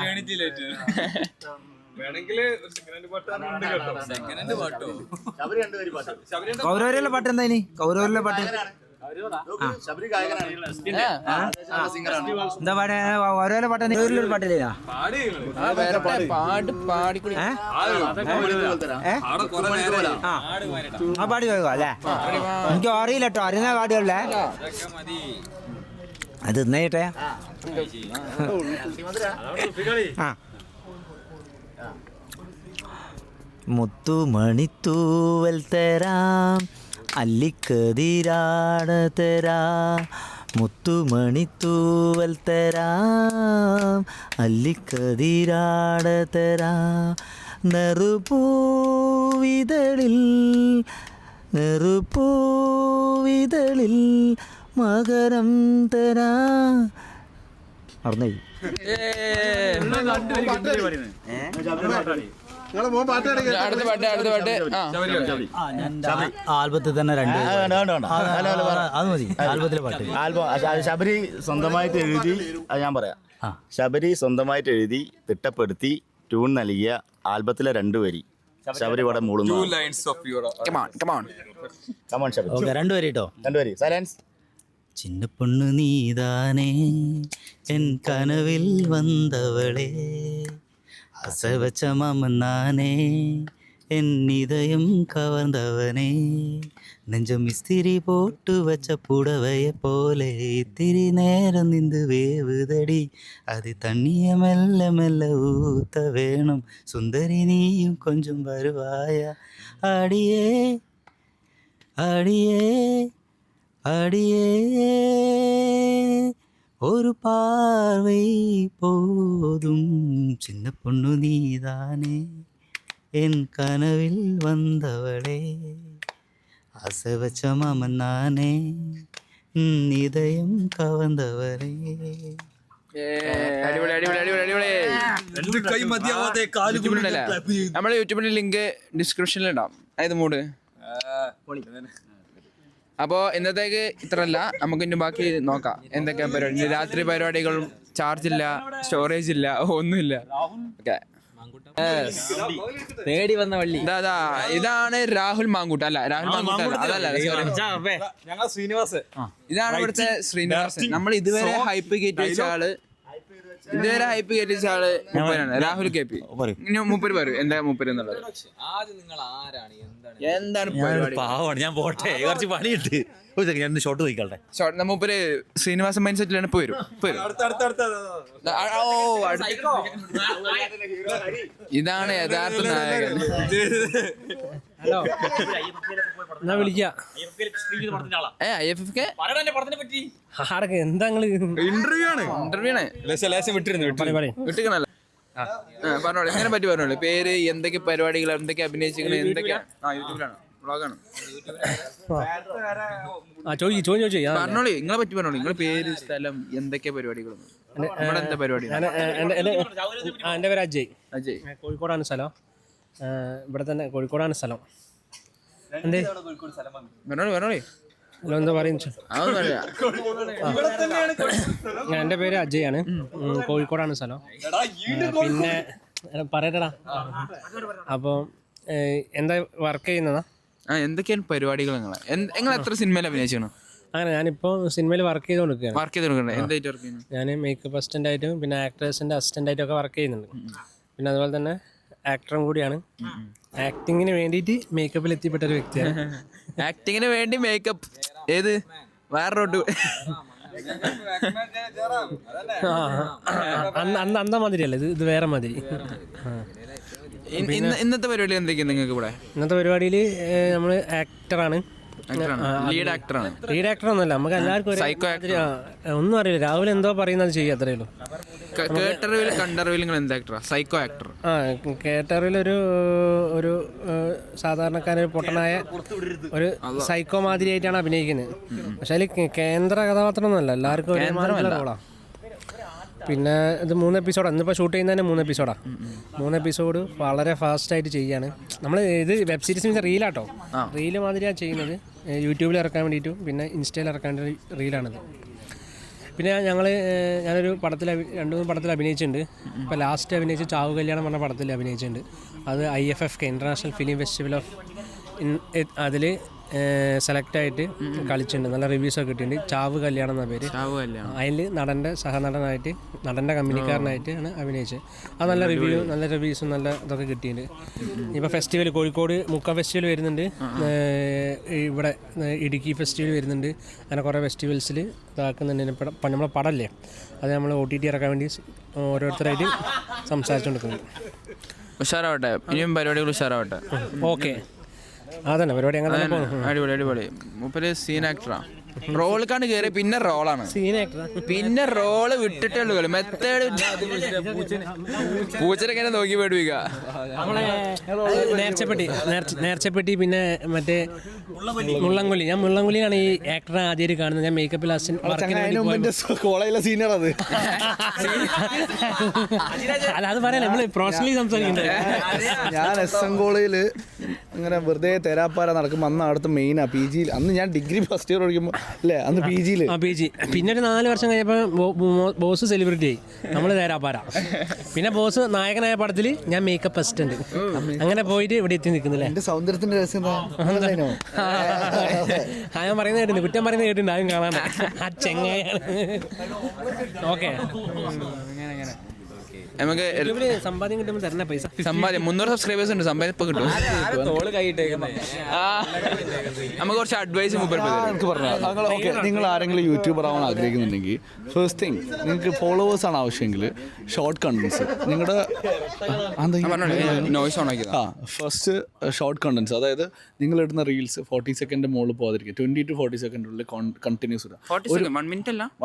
കൗരവരിലെ പാട്ട് എന്താ ഇനി? കൗരവരിലെ പാട്ട് എന്താ പാടാ? ഓരോരോ പാട്ട് കൗരവരിലൊരു പാട്ടില്ല. പാട്ട് പാടിക്കൂടി ആ പാടി കേൾക്കാം അല്ലേ? എനിക്ക് അറിയില്ല കേട്ടോ, അറിയുന്ന പാടുകളല്ലേ അത് ഇന്നേട്ടെ. ആ മുത്തുമണിത്തൂവൽ തരാം അല്ലിക്കതിരാട തരാം, മുത്തുമണിത്തൂവൽ തരാം അല്ലിക്കതിരാട തരാം, നെറുപൂവിതളിൽ മകരം തരാം. അറിഞ്ഞു അടുത്ത പാട്ട് ആൽബത്തിൽ തന്നെ രണ്ട് അത് മതി. ആൽബത്തിലെ പാട്ട് ശബരി സ്വന്തമായിട്ട് എഴുതി, അത് ഞാൻ പറയാം. ശബരി സ്വന്തമായിട്ട് എഴുതി തിട്ടപ്പെടുത്തി ട്യൂൺ നൽകിയ ആൽബത്തിലെ 2 വരി ശബരി ഇവിടെ മൂളുന്നു. രണ്ടുപേരും കേട്ടോ. 2 വരി സൈലൻസ്. சின்ன பொண்ணு நீதானே என் கனவில் வந்தவளே, அசவச்ச மாமன் நானே என் இதயம் கவர்ந்தவனே, நெஞ்சம் இஸ்திரி போட்டு வச்ச புடவைய போலே இத்திரி நேரம் நின்று வேவுதடி, அது தண்ணிய மெல்ல மெல்ல ஊத்த வேணும், சுந்தரி நீயும் கொஞ்சம் வருவாயா, அடியே அடியே அடியே ஒரு பார்வை போதும், சின்ன பொண்ணு நீதானே என் கனவில் வந்தவளே, ஆசை வச்ச மாமன் நானே இதயம் கவர்ந்தவளே. അടിപൊളി അടിപൊളി അടിപൊളി അടിപൊളി. നമ്മുടെ യൂട്യൂബിന്റെ ലിങ്ക് ഡിസ്ക്രിപ്ഷനിൽ ഉണ്ടാവും. അതായത് മൂഡ്. അപ്പോൾ ഇന്നത്തേക്ക് ഇത്രയല്ല, നമുക്ക് ഇനി ബാക്കി നോക്കാം എന്തൊക്കെ പരിപാടി. രാത്രി പരിപാടികളും ചാർജില്ല, സ്റ്റോറേജ് ഇല്ല, ഒന്നുമില്ല. ഓക്കെ, തേടി വന്ന വള്ളി ഇതാണ് രാഹുൽ മാങ്കൂട്ട്. അല്ല രാഹുൽ മാങ്കൂട്ട് അതല്ല, ഇതാണ് ഇവിടുത്തെ ശ്രീനിവാസൻ. നമ്മൾ ഇതുവരെ ഹൈപ്പ് കയറ്റി വെച്ച ആള്, മൂപ്പരാണ് രാഹുൽ കെ പി. ഇനി മൂപ്പര് പറയൂ എന്താ മൂപ്പര് എന്നുള്ളത്. എന്താണ് പാവാണ്, ഞാൻ പോട്ടെ, കുറച്ച് പണിയിട്ട് ഞാൻ ഷോട്ട് പോയിക്കോട്ടെ. മൂപ്പര് ശ്രീനിവാസൻ മൈൻഡ് സെറ്റിലാണ്. ഇപ്പൊ വരും. ഇതാണ് യഥാർത്ഥ നായകൻ. പറഞ്ഞോളൂ, എങ്ങനെ പറ്റി പറഞ്ഞോളൂ. പേര്, എന്തൊക്കെ പരിപാടികൾ, എന്തൊക്കെ അഭിനയിച്ചിരിക്കണ, എന്തൊക്കെയാണ്. യൂട്യൂബിലാണ്, വ്ളോഗാണ്. പറഞ്ഞോളൂ, നിങ്ങളെ പറ്റി പറഞ്ഞോളൂ. നിങ്ങളെ പേര്, സ്ഥലം, എന്തൊക്കെ പരിപാടികളൊന്നും. നമ്മുടെ എന്താ പരിപാടി? എൻ്റെ പേര് അജയ്. അജയ് കോഴിക്കോടാണ് സ്ഥലം. ഇവിടെ തന്നെ കോഴിക്കോടാണ് സ്ഥലം. എന്തേ പറഞ്ഞോളൂ. എന്താ പറയുന്നത്? എൻ്റെ പേര് അജയ് ആണ്. കോഴിക്കോടാണ് സ്ഥലം. പിന്നെ പറയട്ടടാ. അപ്പോൾ എന്താ വർക്ക് ചെയ്യുന്നതാ? എന്തൊക്കെയാണ് പരിപാടികൾ? നിങ്ങൾ എത്ര സിനിമയിൽ അഭിനയിക്കണം? അങ്ങനെ ഞാനിപ്പോൾ സിനിമയിൽ വർക്ക് ചെയ്തുകൊണ്ടിരിക്കുകയാണ്. ഞാൻ മേക്കപ്പ് അസിസ്റ്റൻ്റ് ആയിട്ടും പിന്നെ ആക്ടേഴ്സിൻ്റെ അസിസ്റ്റൻ്റ് ആയിട്ടും ഒക്കെ വർക്ക് ചെയ്യുന്നുണ്ട്. പിന്നെ അതുപോലെ തന്നെ ആക്ടറും കൂടിയാണ്. ആക്ടിങ്ങിന് വേണ്ടിയിട്ട് മേക്കപ്പിൽ എത്തിപ്പെട്ട ഒരു വ്യക്തിയാണ്. ആക്ടിങ്ങിന് വേണ്ടി മേക്കപ്പ് ഏത് വേറെ അന്ന മാതിരിയല്ല, ഇത് വേറെ മാതിരി. ഇന്നത്തെ പരിപാടി എന്തൊക്കെയാണ് നിങ്ങൾക്ക് ഇവിടെ? ഇന്നത്തെ പരിപാടിയിൽ നമ്മൾ ആക്ടറാണ്. ലീഡ് ആക്ടറാണ്. ലീഡ് ആക്ടർ ഒന്നുമല്ല, നമുക്ക് എല്ലാവർക്കും ഒന്നും അറിയില്ല. രാവിലെ എന്തോ പറയുന്നത് ചെയ്യുക, അത്രയേ ഉള്ളൂ. കേട്ടറിവിൽ കണ്ടറിവിൽ നിങ്ങൾ എന്ത് ആക്ടറാ? Psycho actor. ആ കേട്ടറിവിലൊരു ഒരു സാധാരണക്കാരൻ പൊട്ടനായ ഒരു സൈക്കോ മാതിരിയായിട്ടാണ് അഭിനയിക്കുന്നത്. പക്ഷെ അതിൽ കേന്ദ്ര കഥാപാത്രമൊന്നുമല്ല, എല്ലാവർക്കും ഒരേ മാതിരിയുള്ള റോളാണ്. പിന്നെ ഇത് 3 എപ്പിസോഡാണ്. ഇന്നിപ്പോൾ ഷൂട്ട് ചെയ്യുന്നതന്നെ 3 എപ്പിസോഡാണ്. 3 എപ്പിസോഡ് വളരെ ഫാസ്റ്റായിട്ട് ചെയ്യാണ് നമ്മൾ. ഇത് വെബ് സീരീസ് മീൻസ് റീലാട്ടോ, റീല് മാതിരിയാണ് ചെയ്യുന്നത്. യൂട്യൂബിൽ ഇറക്കാൻ വേണ്ടിയിട്ടും പിന്നെ ഇൻസ്റ്റയിൽ ഇറക്കാൻ വേണ്ടി റീലാണിത്. പിന്നെ ഞാനൊരു പടത്തിൽ 2-3 പടത്തിൽ അഭിനയിച്ചിട്ടുണ്ട്. ഇപ്പോൾ ലാസ്റ്റ് അഭിനയിച്ച് ചാവ് കല്യാണം പറഞ്ഞ പടത്തിൽ അഭിനയിച്ചിട്ടുണ്ട്. അത് IFFK international film festival of അതിൽ സെലക്റ്റായിട്ട് കളിച്ചിട്ടുണ്ട്. നല്ല റിവ്യൂസൊക്കെ കിട്ടിയിട്ടുണ്ട്. ചാവ് കല്യാണം എന്ന പേര്. അതിൽ നടൻ്റെ സഹനടനായിട്ട് നടൻ്റെ കമ്പനിക്കാരനായിട്ടാണ് അഭിനയിച്ചത്. അത് നല്ല റിവ്യൂസും നല്ല ഇതൊക്കെ കിട്ടിയിട്ടുണ്ട്. ഇപ്പോൾ ഫെസ്റ്റിവൽ കോഴിക്കോട് മുക്ക ഫെസ്റ്റിവൽ വരുന്നുണ്ട്, ഇവിടെ ഇടുക്കി ഫെസ്റ്റിവൽ വരുന്നുണ്ട്. അങ്ങനെ കുറേ ഫെസ്റ്റിവൽസിൽ ഇതാക്കുന്നുണ്ട്. നമ്മളെ പടമല്ലേ അത് നമ്മൾ OTT ഇറക്കാൻ വേണ്ടി ഓരോരുത്തരായിട്ട് സംസാരിച്ചുകൊണ്ടിരിക്കുന്നുണ്ട്. ഉഷാറാവട്ടെ, ഇനിയും പരിപാടികൾ ഉഷാറാവട്ടെ. ഓക്കെ, അതന്നെ പരിപാടി അങ്ങനെ തന്നെ പോകുന്നു. അടിപൊളി അടിപൊളി. മൂപ്പര് സീൻ ആക്ടറാ. റോളിക്കാണ് കയറി പിന്നെ റോളാണ്, പിന്നെ റോള് വിട്ടിട്ടേ ഉള്ളൂ. മെത്തേഡ് പൂച്ചനെ ഇങ്ങനെ നോക്കി പേടിപ്പിക്കുക. നേർച്ചപ്പെട്ടി പിന്നെ മറ്റേ മുള്ളംകൊല്ലി. ഞാൻ മുള്ളംകൊല്ലിയാണ് ഈ ആക്ടറെ ആദ്യമായിട്ട് കാണുന്നത്. ഞാൻ മേക്കപ്പിൽ കോളേജിലെ സീനിയർ അത്. അല്ല അത് പറയാം, നമ്മൾ പേഴ്സണലി സംസാരിക്കുന്നത്. ഞാൻ SM കോളേജിൽ ഇങ്ങനെ വെറുതെ തെരാപ്പാര നടക്കുമ്പോൾ അന്ന് അവിടുത്തെ മെയിനാ PG. അന്ന് ഞാൻ ഡിഗ്രി ഫസ്റ്റ് ഇയർ പഠിക്കുമ്പോൾ അല്ലേ, അന്ന് PG. പിന്നെ ഒരു 4 വർഷം കഴിഞ്ഞപ്പോൾ ബോസ് സെലിബ്രിറ്റി ആയി, നമ്മൾ തേരാപ്പാര. പിന്നെ ബോസ് നായകനായ പടത്തിൽ ഞാൻ മേക്കപ്പ് അസിസ്റ്റന്റ്. അങ്ങനെ പോയിട്ട് ഇവിടെ എത്തി നിൽക്കുന്നില്ലേ. എന്റെ സൗന്ദര്യത്തിന്റെ രഹസ്യം ഞാൻ പറയുന്നത് കേട്ടിട്ടുണ്ട്, കുറ്റം പറയുന്നത് കേട്ടിട്ടുണ്ട്. ആരും കാണാൻ ആ ചെങ്ങായാണ്. ഓക്കെ, നമുക്ക് സമ്പാദ്യം കിട്ടുമ്പോൾ തരണ പൈസ. സമ്പാദ്യം 300 സബ്സ്ക്രൈബേഴ്സ് ഉണ്ട്. സമ്പാദ്യം ഇപ്പൊ കിട്ടും. നമുക്ക് കുറച്ച് അഡ്വൈസ് പറഞ്ഞു. നിങ്ങൾ ആരെങ്കിലും യൂട്യൂബർ ആവാൻ ആഗ്രഹിക്കുന്നുണ്ടെങ്കിൽ ഫസ്റ്റ് തിങ് നിങ്ങൾക്ക് ഫോളോവേഴ്സ് ആണ് ആവശ്യമെങ്കിൽ ഷോർട്ട് കണ്ടന്റ്സ് നിങ്ങളുടെ ഫസ്റ്റ് ഷോർട്ട് കണ്ടന്റ്സ്, അതായത് നിങ്ങൾ ഇടുന്ന റീൽസ് 40 സെക്കൻഡ് മുകളിൽ പോകാതിരിക്കുക. 20 to 40 സെക്കൻഡുള്ളിൽ കണ്ടിന്യൂസ് ഇടുക.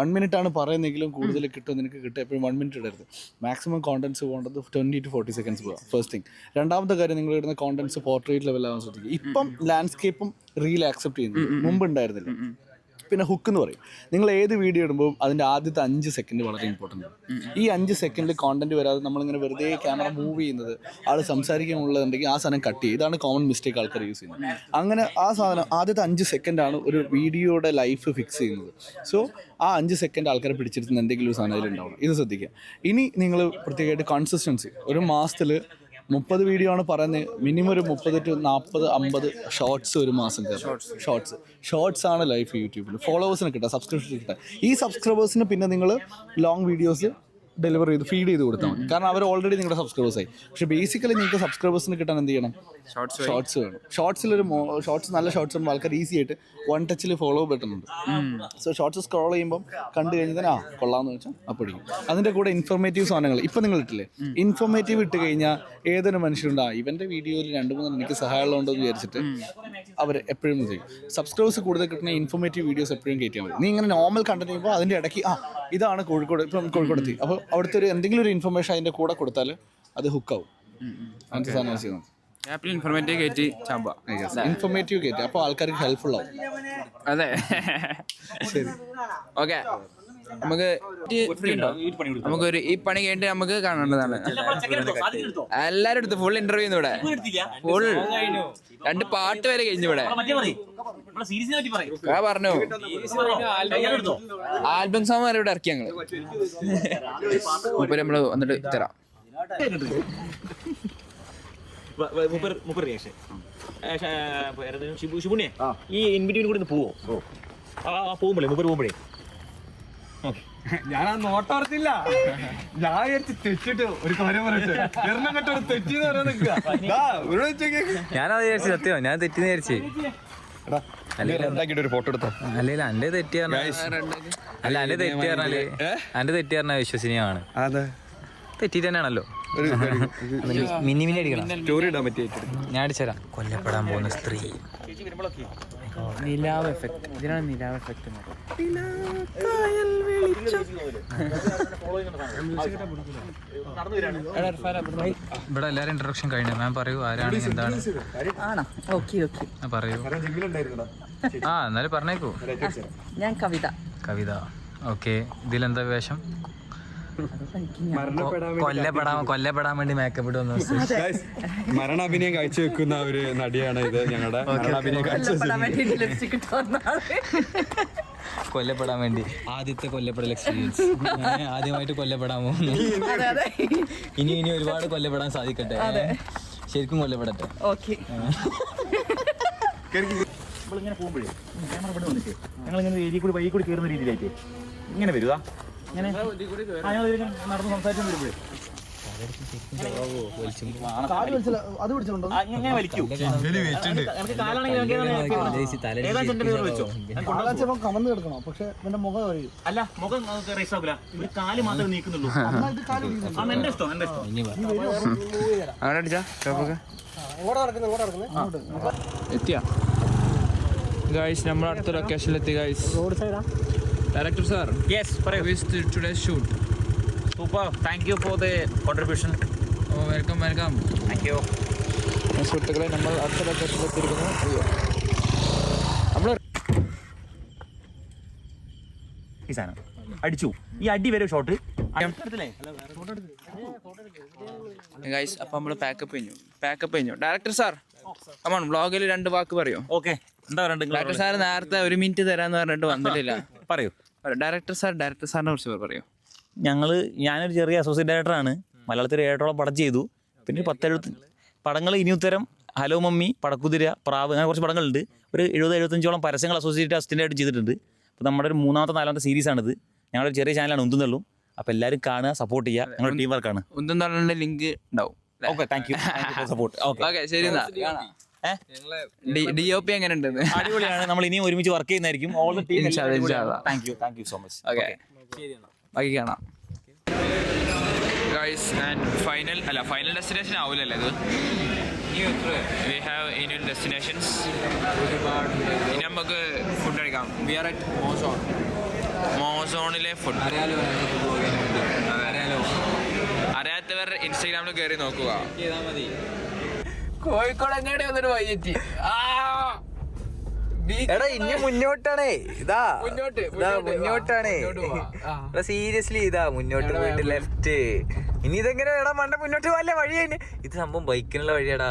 1 മിനിറ്റ് ആണ് പറയുന്നെങ്കിലും കൂടുതൽ കിട്ടും. നിനക്ക് കിട്ടും എപ്പോഴും 1 മിനിറ്റ് ഇടരുത്. മാക്സിമം കോണ്ടന്റ്സ് പോകേണ്ടത് 20 to 40 സെക്കൻഡ്സ് പോകാം. First thing. രണ്ടാമത്തെ കാര്യം, നിങ്ങൾ ഇടുന്ന കോണ്ടന്റ്സ് പോർട്രേറ്റ് ലെവലാകാൻ ശ്രദ്ധിക്കുക. ഇപ്പം ലാൻഡ്സ്കേപ്പും റീൽ ആക്സെപ്റ്റ് ചെയ്യുന്നു, മുമ്പ് ഉണ്ടായിരുന്നില്ല. പിന്നെ ഹുക്ക് എന്ന് പറയും. നിങ്ങൾ ഏത് വീഡിയോ ഇടുമ്പോൾ അതിൻ്റെ ആദ്യത്തെ 5 സെക്കൻഡ് വളരെ ഇമ്പോർട്ടൻ്റ് ആണ്. ഈ 5 സെക്കൻഡിൽ കോണ്ടന്റ് വരാതെ നമ്മളിങ്ങനെ വെറുതെ ക്യാമറ മൂവ് ചെയ്യുന്നത്, ആൾ സംസാരിക്കാനുള്ളതുണ്ടെങ്കിൽ ആ സാധനം കട്ട് ചെയ്യും. ഇതാണ് കോമൺ മിസ്റ്റേക്ക് ആൾക്കാർ യൂസ് ചെയ്യുന്നത്. അങ്ങനെ ആ സാധനം ആദ്യത്തെ 5 സെക്കൻഡാണ് ഒരു വീഡിയോയുടെ ലൈഫ് ഫിക്സ് ചെയ്യുന്നത്. സോ ആ 5 സെക്കൻഡ് ആൾക്കാരെ പിടിച്ചെടുത്തുന്ന എന്തെങ്കിലും ഒരു സാധനം അതിലുണ്ടാവണം. ഇത് ശ്രദ്ധിക്കുക. ഇനി നിങ്ങൾ പ്രത്യേകമായിട്ട് കൺസിസ്റ്റൻസി, ഒരു മാസത്തിൽ 30 വീഡിയോ ആണ് പറയുന്നത്. മിനിമം ഒരു 30 to 40, 50 ഷോർട്സ് ഒരു മാസം കയറും. ഷോർട്സ് ആണ് ലൈഫ് യൂട്യൂബിൽ. ഫോളോവേഴ്സിന് കിട്ടുക, സബ്സ്ക്രിപ്ഷൻ കിട്ടുക. ഈ സബ്സ്ക്രൈബേഴ്സിന് പിന്നെ നിങ്ങൾ ലോങ് വീഡിയോസ് ഡെലിവർ ചെയ്ത് ഫീഡ് ചെയ്ത് കൊടുത്താൽ മതി. കാരണം അവർ ഓൾറെഡി നിങ്ങളുടെ സബ്സ്ക്രൈബേഴ്സായി. പക്ഷേ ബേസിക്കലി നിങ്ങൾക്ക് സബ്സ്ക്രൈബേഴ്സിന് കിട്ടാൻ എന്ത് ചെയ്യണം? ഷോർട്സ് വേണം. ഷോർട്സിലൊരു നല്ല ഷോർട്സ് ആകുമ്പോൾ ആൾക്കാർ ഈസി ആയിട്ട് 1 ടച്ചിൽ ഫോളോ ബട്ടുന്നുണ്ട്. സോ ഷോർട്സ് സ്ക്രോൾ ചെയ്യുമ്പോൾ കണ്ടു കഴിഞ്ഞാൽ കൊള്ളാമെന്ന് വെച്ചാൽ അപ്പോൾ ഇടിക്കും. അതിൻ്റെ കൂടെ ഇൻഫോർമേറ്റീവ് സാധനങ്ങൾ ഇപ്പം നിങ്ങൾ ഇട്ടില്ലേ, ഇൻഫോർമേറ്റീവ് ഇട്ട് കഴിഞ്ഞാൽ ഏതൊരു മനുഷ്യരുണ്ടാ ഇവൻ്റെ വീഡിയോയിൽ 2-3 എനിക്ക് സഹായമുള്ളതുണ്ടോ എന്ന് വിചാരിച്ചിട്ട് അവർ എപ്പോഴും ചെയ്യും. സബ്സ്ക്രൈബേഴ്സ് കൂടുതൽ കിട്ടുന്ന ഇൻഫോർമേറ്റീവ് വീഡിയോസ് എപ്പോഴും കയറ്റിയാൽ മതി. നീ ഇങ്ങനെ നോർമൽ കണ്ടന്റ് ചെയ്യുമ്പോൾ അതിൻ്റെ ഇടയ്ക്ക് ഇതാണ് കോഴിക്കോട്, ഇപ്പം കോഴിക്കോടെത്തി, അപ്പോൾ അവിടുത്തെ ഒരു എന്തെങ്കിലും ഒരു ഇൻഫർമേഷൻ അതിൻ്റെ കൂടെ കൊടുത്താൽ അത് ഹുക്കാവും. അങ്ങനത്തെ സാധനം ചെയ്യുന്നത് ഇൻഫോർമേറ്റീവ് കയറ്റി ഇൻഫോർമേറ്റീവ് കയറ്റി അപ്പോൾ ആൾക്കാർക്ക് ഹെൽപ്ഫുൾ ആവും. അതെ, ശരി, ഓക്കെ. നമുക്കൊരു ഈ പണി കഴിഞ്ഞിട്ട് നമുക്ക് കാണേണ്ടതാണ്. എല്ലാരും എടുത്ത് ഫുൾ ഇന്റർവ്യൂ ഇവിടെ, ഫുൾ 2 പാട്ട് വരെ കഴിഞ്ഞു ഇവിടെ. പറഞ്ഞു ആൽബം സോങ് വരെ ഇവിടെ ഇറക്കി ഞങ്ങള്. നമ്മള് വന്നിട്ട് തരാം. ഈ ഇൻവിറ്റീവിന് കൂടി പോവോ? പോകുമ്പോഴേ പോകുമ്പോഴേ ഞാൻ ആ നോട്ടോർത്തില്ല. ഞാൻ തെറ്റിട്ട് ഒരു കാര്യം പറഞ്ഞിട്ട് എറണാകുളത്ത് തെറ്റിന്ന് പറയാൻ നിൽക്കുക. ഞാനത് വിചാരിച്ചു, സത്യം ഞാൻ തെറ്റിന്ന് വിചാരിച്ചേ. ഒരു ഫോട്ടോ എടുത്തോ? അല്ല അന്റെ തെറ്റി അല്ല അന്റെ തെറ്റി പറഞ്ഞാല് അന്റെ തെറ്റി പറഞ്ഞാൽ വിശ്വസനീയമാണ്. തെറ്റിട്ട് തന്നെയാണല്ലോ. മിനി അടിക്കണം. സ്റ്റോറി ഇടാൻ പറ്റിയ ഞാൻ അടിച്ചുതരാം. കൊല്ലപ്പെടാൻ പോകുന്ന സ്ത്രീ. നിലാവ് എഫക്ട്. ഇതിനാണ് നിലാവ് എഫക്ട്. ഇവിടെ എല്ലാരും ഇൻട്രൊഡക്ഷൻ കഴിഞ്ഞു. മാം പറയൂ, ആരാണ്, എന്താണ്? പറയൂ. എന്നാലും പറഞ്ഞേക്കൂ. ഞാൻ കവിത. കവിത, ഓക്കെ. ഇതിലെന്താ വേഷം? കൊല്ലപ്പെടാൻ വേണ്ടി മേക്കപ്പ് ഇട്ട് വന്നു. മരണാഭിനയം കാഴ്ചവെക്കുന്ന ഒരു നടിയാണ് ഇത്. ഞങ്ങളുടെ മരണാഭിനയം കൊല്ലപ്പെടാൻ വേണ്ടി ആദ്യത്തെ കൊല്ലപ്പെടൽ എക്സ്പീരിയൻസ്. ആദ്യമായിട്ട് കൊല്ലപ്പെടാൻ പോകുന്നു. ഇനി ഒരുപാട് കൊല്ലപ്പെടാൻ സാധിക്കട്ടെ. ശരിക്കും കൊല്ലപ്പെടട്ടെ. നമ്മളിങ്ങനെ പോകുമ്പോഴേ ക്യാമറ ഇവിടെ വന്നിട്ട് ഞങ്ങളിങ്ങനെ ഏരിയ കൂടി വഴി കൂടി കയറുന്ന രീതിയിലായിട്ട് ഇങ്ങനെ വരുവാ. ഇങ്ങനെ ഞങ്ങൾ നടന്ന് സംസാരിച്ചു വരുമ്പോഴേ അല്ല മുഖം റൈസ് ആവില്ല, ഒരു കാല് മാത്രമേ നീക്കുന്നുള്ളൂ. എന്റെ ഇഷ്ടം, എന്റെ ഇഷ്ടം. എത്തിയാ ഗൈസ്, നമ്മൾ അടുത്ത ലൊക്കേഷനിലെത്തി ഗൈസ്. റോഡ് സൈഡാ ഡയറക്ടർ സാർ. യെസ്, പറയൂ. Today's shoot. Super, thank you for the contribution. Welcome welcome. Thank you. സുഹൃത്തുക്കളെ, നമ്മൾ അടുത്ത ലൊക്കേഷനിലെത്തിയിരിക്കുന്നു. നമ്മൾ ഈ സാധനം അടിച്ചു, ഈ അടി വരെ ഷോട്ട് ഗൈസ്. അപ്പോൾ നമ്മൾ പാക്കപ്പ് കഴിഞ്ഞു. ഡയറക്ടർ സാർ, കമോൺ, വ്ളോഗിൽ 2 വാക്ക് പറയോ? ഓക്കെ, എന്താ പറയണ്ടത്? ഡയറക്ടർ സാർ നേരത്തെ 1 മിനിറ്റ് തരാന്ന് പറഞ്ഞിട്ട് വന്നിട്ടില്ല. പറയൂ. ഡയറക്ടർ സാറിനെ കുറിച്ച് പറയോ? ഞാനൊരു ചെറിയ അസോസിയേറ്റ് ഡയറക്ടറാണ്. മലയാളത്തിൽ 7ഓളം പടം ചെയ്തു. പിന്നെ 10-70 പടങ്ങൾ. ഇനി ഉത്തരം, ഹലോ മമ്മി, പടക്കുതിര, പ്രാവ്, അങ്ങനെ കുറച്ച് പടങ്ങളുണ്ട്. ഒരു 70-75ഓളം പരസ്യങ്ങൾ അസോസിയേറ്റ് അസിസ്റ്റൻ്റായിട്ട് ചെയ്തിട്ടുണ്ട്. അപ്പോൾ നമ്മുടെ ഒരു 3ാമത്തെ സീരീസാണിത്. ഞങ്ങളുടെ ഒരു ചെറിയ ചാനലാണ് ഉന്തുന്നുള്ളൂ. അപ്പോൾ എല്ലാവരും കാണുക, സപ്പോർട്ട് ചെയ്യുക. ഞങ്ങളുടെ ടീം വർക്കാണ്. ഉന്തുന്നുള്ളിൻ്റെ ലിങ്ക് ഉണ്ടാവും. Okay, thank you support. Okay, ശരി. DOP എങ്ങനെ ഉണ്ടെന്ന്? അടിപൊളിയാണ്. നമ്മൾ ഇനിയും ഒരുമിച്ച് വർക്ക് ചെയ്യുന്നതായിരിക്കും. All the team. Thank you so much. Okay, ബാക്കി കാണാം ഗൈസ്. ആൻഡ് ഫൈനൽ ഡെസ്റ്റിനേഷൻ ആവില്ലല്ലേ ഇത്? We have Indian destinations. ഇനി നമുക്ക് ഫുഡ് കഴിക്കാം. വി ആർ അറ്റ് മോസോണിലെ ഫുഡ്. അറിയാത്തവർ ഇൻസ്റ്റാഗ്രാമിൽ കയറി നോക്കുക. കോഴിക്കോട് എങ്ങോട്ട് വന്നിട്ട് വൈകിട്ട് ഇനി മുന്നോട്ടാണേ. മുന്നോട്ടാണേ. സീരിയസ്ലി മുന്നോട്ട് പോയിട്ട് ലെഫ്റ്റ്. ഇനി ഇതെങ്ങനെ മണ്ട മുന്നോട്ട് പോകാൻ വഴി തന്നെ. ഇത് സംഭവം ബൈക്കിനുള്ള വഴിയാടാ.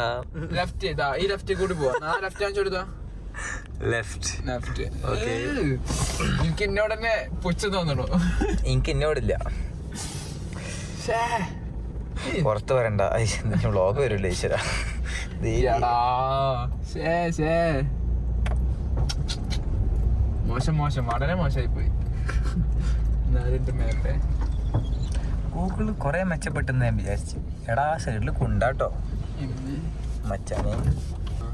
ലെഫ്റ്റ് ഈ ലെഫ്റ്റ് കൂടി പോവാ. ലെഫ്റ്റ് കാണിച്ചു കൊടുത്താ. ലെഫ്റ്റ്. എനിക്ക് എന്നോട് തന്നെ പുച്ഛം തോന്നണോ? എനിക്ക് എന്നോടില്ല. പുറത്ത് വരണ്ട, വ്ളോഗ് വരില്ല. ഈശ്വര, മോശം, വളരെ മോശമായി പോയി. ഗൂഗിള് കൊറേ മെച്ചപ്പെട്ടെന്ന് ഞാൻ വിചാരിച്ചു. എടാ സൈഡില് കുണ്ടാട്ടോ മച്ചാനെ.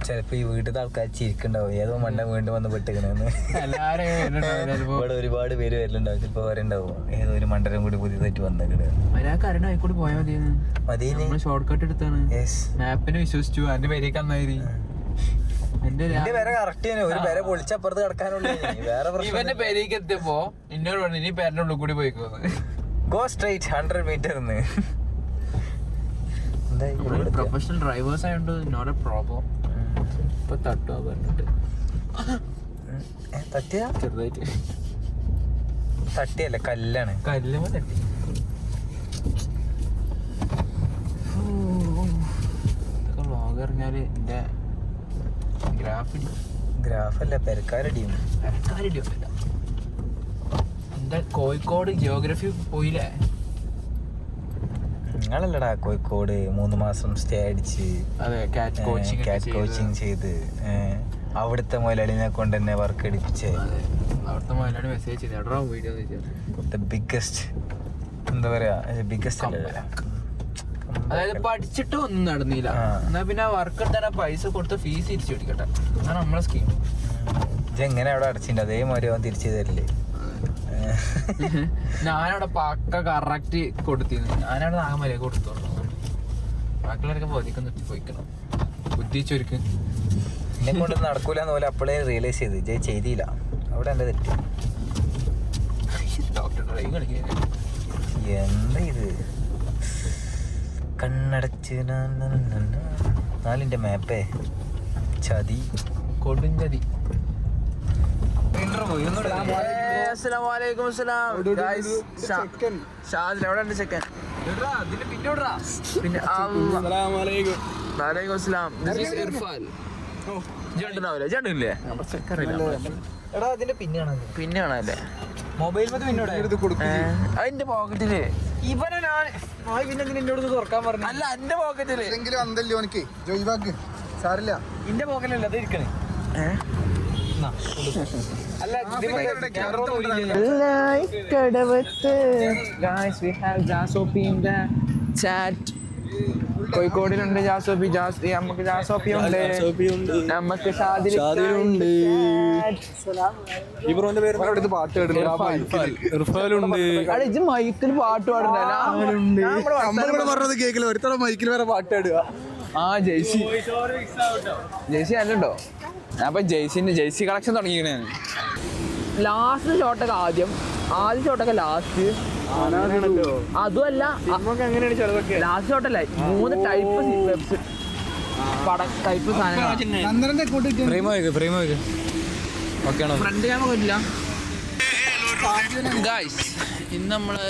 ചിലപ്പോ ഈ വീട്ടിലത്തെ ആൾക്കാർ ചിരിക്കണ്ടാവും, ഏതോ മണ്ട വീണ്ടും വന്ന് പെട്ടിക്കണെന്ന്. ഇവിടെ ഒരുപാട് പേര് വരലുണ്ടാവും. ചിലപ്പോ വരണ്ടാവും, ഏതോ ഒരു മണ്ടരം കൂടി പുതിയതായിട്ട് വന്നേക്കണ. ആയിക്കോട്ട് പോയാൽ മതി. ഷോർട്ട് കട്ട് എടുത്താണ്. മാപ്പിനെ വിശ്വസിച്ചു. എന്റെ പേരേക്ക് അന്നായി. എന്റെ പേരെ കറക്റ്റ് ചെയ്യാൻ ഒരു പേരെ പൊളിച്ചപ്പുറത്ത് കിടക്കാനുള്ളൂ. വേറെ ഇവന്റെ പേരേക്ക് എത്തിയപ്പോ എന്നോട് പറഞ്ഞു, ഇനി പേരിന്റെ ഉള്ളിൽ കൂടി പോയിക്കോന്ന്. Go straight 100 metre. Professional drivers ആയതുകൊണ്ട് നോട്ട് എ പ്രോബ്ലം. ഇപ്പൊ തട്ടുക പറഞ്ഞിട്ട് തട്ടിയ ചെറുതായിട്ട് തട്ടിയല്ല, കല്ലാണ്. കല്ലുമ്പോ തട്ടി. ഇതൊക്കെ വ്ളോഗ് അറിഞ്ഞാല് എന്റെ ഗ്രാഫല്ല, പെരക്കാരടിയും. എന്റെ കോഴിക്കോട് ജിയോഗ്രഫി പോയില്ലേ? നിങ്ങളല്ലടാ കോഴിക്കോട് 3 മാസം സ്റ്റേ അടിച്ച് കാറ്റ് കോച്ചിങ് ചെയ്ത് അവിടുത്തെ മുതലാളിനെ കൊണ്ട് തന്നെ വർക്ക് എടുപ്പിച്ചേ. അവിടുത്തെ മുതലാളി മെസ്സേജ് ചെയ്ത് വീഡിയോ ബിഗ്ഗസ്റ്റ് എന്താ പറയാ, ബിഗ്ഗസ്റ്റ് അല്ലേ. അതായത് പഠിച്ചിട്ട് ഒന്നും നടന്നില്ല. എന്നാ പിന്നെ വർക്ക് എടുത്താൽ പൈസ കൊടുത്ത ഫീസ് തിരിച്ചു പിടിക്കട്ടെ. അതാണ് നമ്മളെ സ്കീം. ഇതെങ്ങനെ അവിടെ അടച്ചിട്ടുണ്ട് അതേമാതിരി അവൻ തിരിച്ചു തരില്ലേ. ഞാനവിടെ പക്ക കറക്റ്റ് കൊടുത്തിരുന്നു. ഞാനവിടെ നാഗമല കൊടുത്തോളൂ. ബാക്കിയുള്ളവരൊക്കെ ബോധിക്കുന്ന പോയിക്കണം. ബുദ്ധിച്ചൊരുക്ക് എന്നെ കൊണ്ട് നടക്കൂലെന്ന് പോലെ അപ്പോഴേ റിയലൈസ് ചെയ്ത് ചെയ്തില്ല. അവിടെ എൻ്റെ തെറ്റ്. ഡോക്ടർ എന്താ ഇത് കണ്ണടച്ച് 4 മാപ്പേ ചതി കൊടുഞ്ചതി. പിന്നെയാണല്ലേ മൊബൈൽ അതിന്റെ പോക്കറ്റില് തുറക്കാൻ പറഞ്ഞു. അല്ല എന്റെ പോക്കറ്റില് സാറില്ല ഇന്റെ പോക്കറ്റിലല്ല അത് ഇരിക്കണേ. കോഴിക്കോടിലുണ്ട് ജാസോപ്പി, നമുക്ക് ജാസോപ്പി ഉണ്ട്, നമുക്ക് ഷാദിലുണ്ട്, പാട്ട് ഇറഫാലുണ്ട്, മൈക്കിൽ പാട്ട് പാടുന്നുണ്ട്. കേക്കില്ല ഒരുത്തരം മൈക്കിൽ വരെ പാട്ട് പാടുക. ആ ജെയ്സി അല്ലട്ടോ. അപ്പൊ ജെയ്സി കളക്ഷൻ തുടങ്ങിയാണ്. ലാസ്റ്റ് ഷോട്ടൊക്കെ ആദ്യം ഷോട്ടൊക്കെ ലാസ്റ്റ്. അതുമല്ല ലാസ്റ്റ് ഷോട്ടല്ല, 3 ടൈപ്പ് സാധനങ്ങൾ. ഫ്രണ്ട് ക്യാമറ പറ്റില്ല. ഗായ്സ് ഇന്ന് നമ്മള്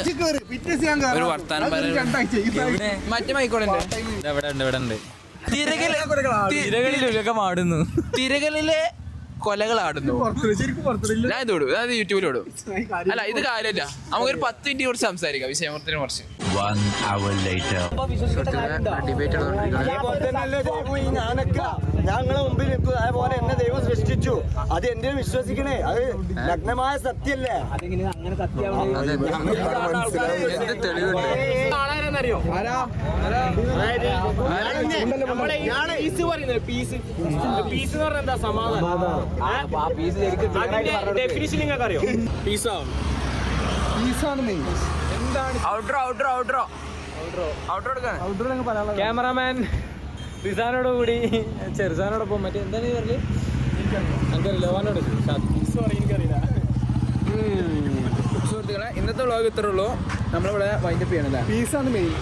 ഒരു വർത്താനം മറ്റേ മൈക്കോടല്ലേ തിരകളിലെ കൊലകളാടുന്നു. ഞാൻ ഇത് വിടും, അതായത് യൂട്യൂബിലിടും. അല്ല ഇത് കാര്യമില്ല, നമുക്കൊരു 10 മിനിറ്റ് കുറിച്ച് സംസാരിക്കാം വിഷയമത്തിനെ കുറിച്ച്. ഡിബേറ്റ് ഞങ്ങളെ മുമ്പിൽ നിൽക്കും. അതേപോലെ എന്നെ ദൈവം സൃഷ്ടിച്ചു, അത് എന്റെ വിശ്വസിക്കണേ, അത് നഗ്നമായ സത്യല്ലേ. എന്ത് തെളിവുണ്ട്? ക്യാമറാമാൻ റിസാനോട് കൂടി ചെറുസാനോടൊപ്പം മറ്റേ എന്താണ് ഈ പറഞ്ഞത്, ലോവാനോട് എനിക്കറിയില്ല. സുഹൃത്തുക്കളെ ഇന്നത്തെ വ്ളോഗ് ഇത്രേ ഉള്ളൂ. നമ്മളിവിടെ വൈൻഡപ്പ് ചെയ്യണല്ലേ. പീസാണ് മെയിൻ,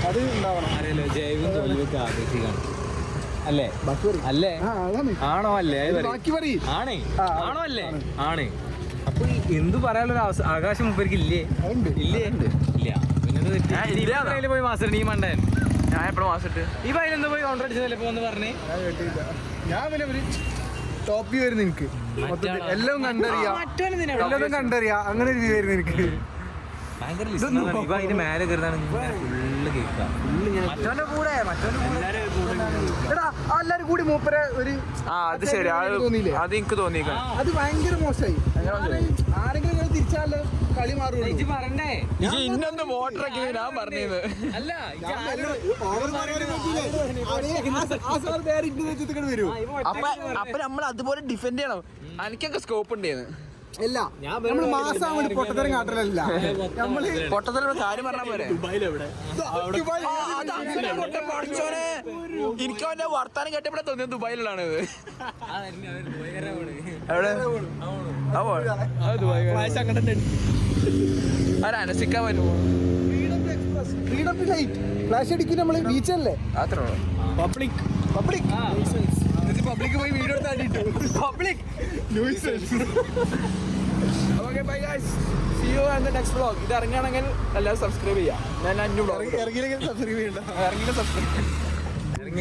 അത് ഉണ്ടാവണം. അറിയാലോ ജൈവം തോൽവിയൊക്കെ ആഘോഷിക്കണം അല്ലേ? അല്ലേ? ആണോ അല്ലേ? ആണേ ആണോ അല്ലേ? ആണ്. അപ്പൊ എന്ത് പറയാനുള്ള ആകാശം മുപ്പേർക്ക് ഇല്ലേ? ഇല്ലേ? ഇല്ല. പിന്നെ പോയി മാസ്റ്റർ നീ മണ്ടൻ. ഞാൻ എപ്പോഴും മാസിട്ട് ഈ പയ്യനെന്താ പോയി കൗണ്ടർ അടിച്ചതല്ലേ ഇപ്പൊ വന്ന് പറഞ്ഞേ? ഞാൻ പിന്നെ ഒരു ടോപ്പ് വ്യൂ ആയിരുന്നു എനിക്ക്. എല്ലാം കണ്ടറിയാം, എല്ലാം കണ്ടറിയാം. അങ്ങനെ ഒരു വ്യൂ ആയിരുന്നു എനിക്ക്. ഭയങ്കര ഇപ്പൊ അതിന്റെ മേലെ കയറുന്നതാണ് ഫുള്ള് കേൾക്കാം. എല്ലാരും കൂടി മൂപ്പരെ ഒരു അത് ശരി, അത് എനിക്ക് തോന്നിക്കാം. അത് ഭയങ്കര മോശമായി. ആരെങ്കിലും തിരിച്ചാലോ കളി മാറും. ഇന്നൊന്ന് മോട്ടറൊക്കെ ഞാൻ പറഞ്ഞത് അല്ല അപ്പൊ നമ്മൾ അതുപോലെ ഡിഫെൻഡ് ചെയ്യണം. എനിക്കൊക്കെ സ്കോപ്പ് ഉണ്ടേന്ന്. അല്ല നമ്മള് മാസം വേണ്ടി പൊട്ടത്തരം കാട്ടലല്ല, നമ്മള് പൊട്ടത്തരം കാര്യം പറഞ്ഞാൽ പോരെ. എനിക്ക് അവന്റെ വർത്താനം കേട്ടപ്പോഴേ തോന്നിയത് ദുബായിലുള്ളതാണ്. അനസിക്കാൻ പറ്റുമോ? ഫ്രീഡം ടു ലൈറ്റ് ഫ്ലാഷ് അടിക്കും നമ്മള്. ബീച്ചല്ലേ അത്രേ ഉള്ളൂ. പബ്ലിക് പോയി വീഡിയോ എടുത്ത് അടിയിട്ടു. Public okay bye guys, see you in the next vlog. ഇത് ഇറങ്ങുകയാണെങ്കിൽ എല്ലാവരും സബ്സ്ക്രൈബ് ചെയ്യാം. ഞാൻ 5 വ്ലോഗ് ഇറങ്ങിയില്ലെങ്കിൽ സബ്സ്ക്രൈബ് ചെയ്യണ്ട. ഇറങ്ങിയിട്ട് സബ്സ്ക്രൈബ്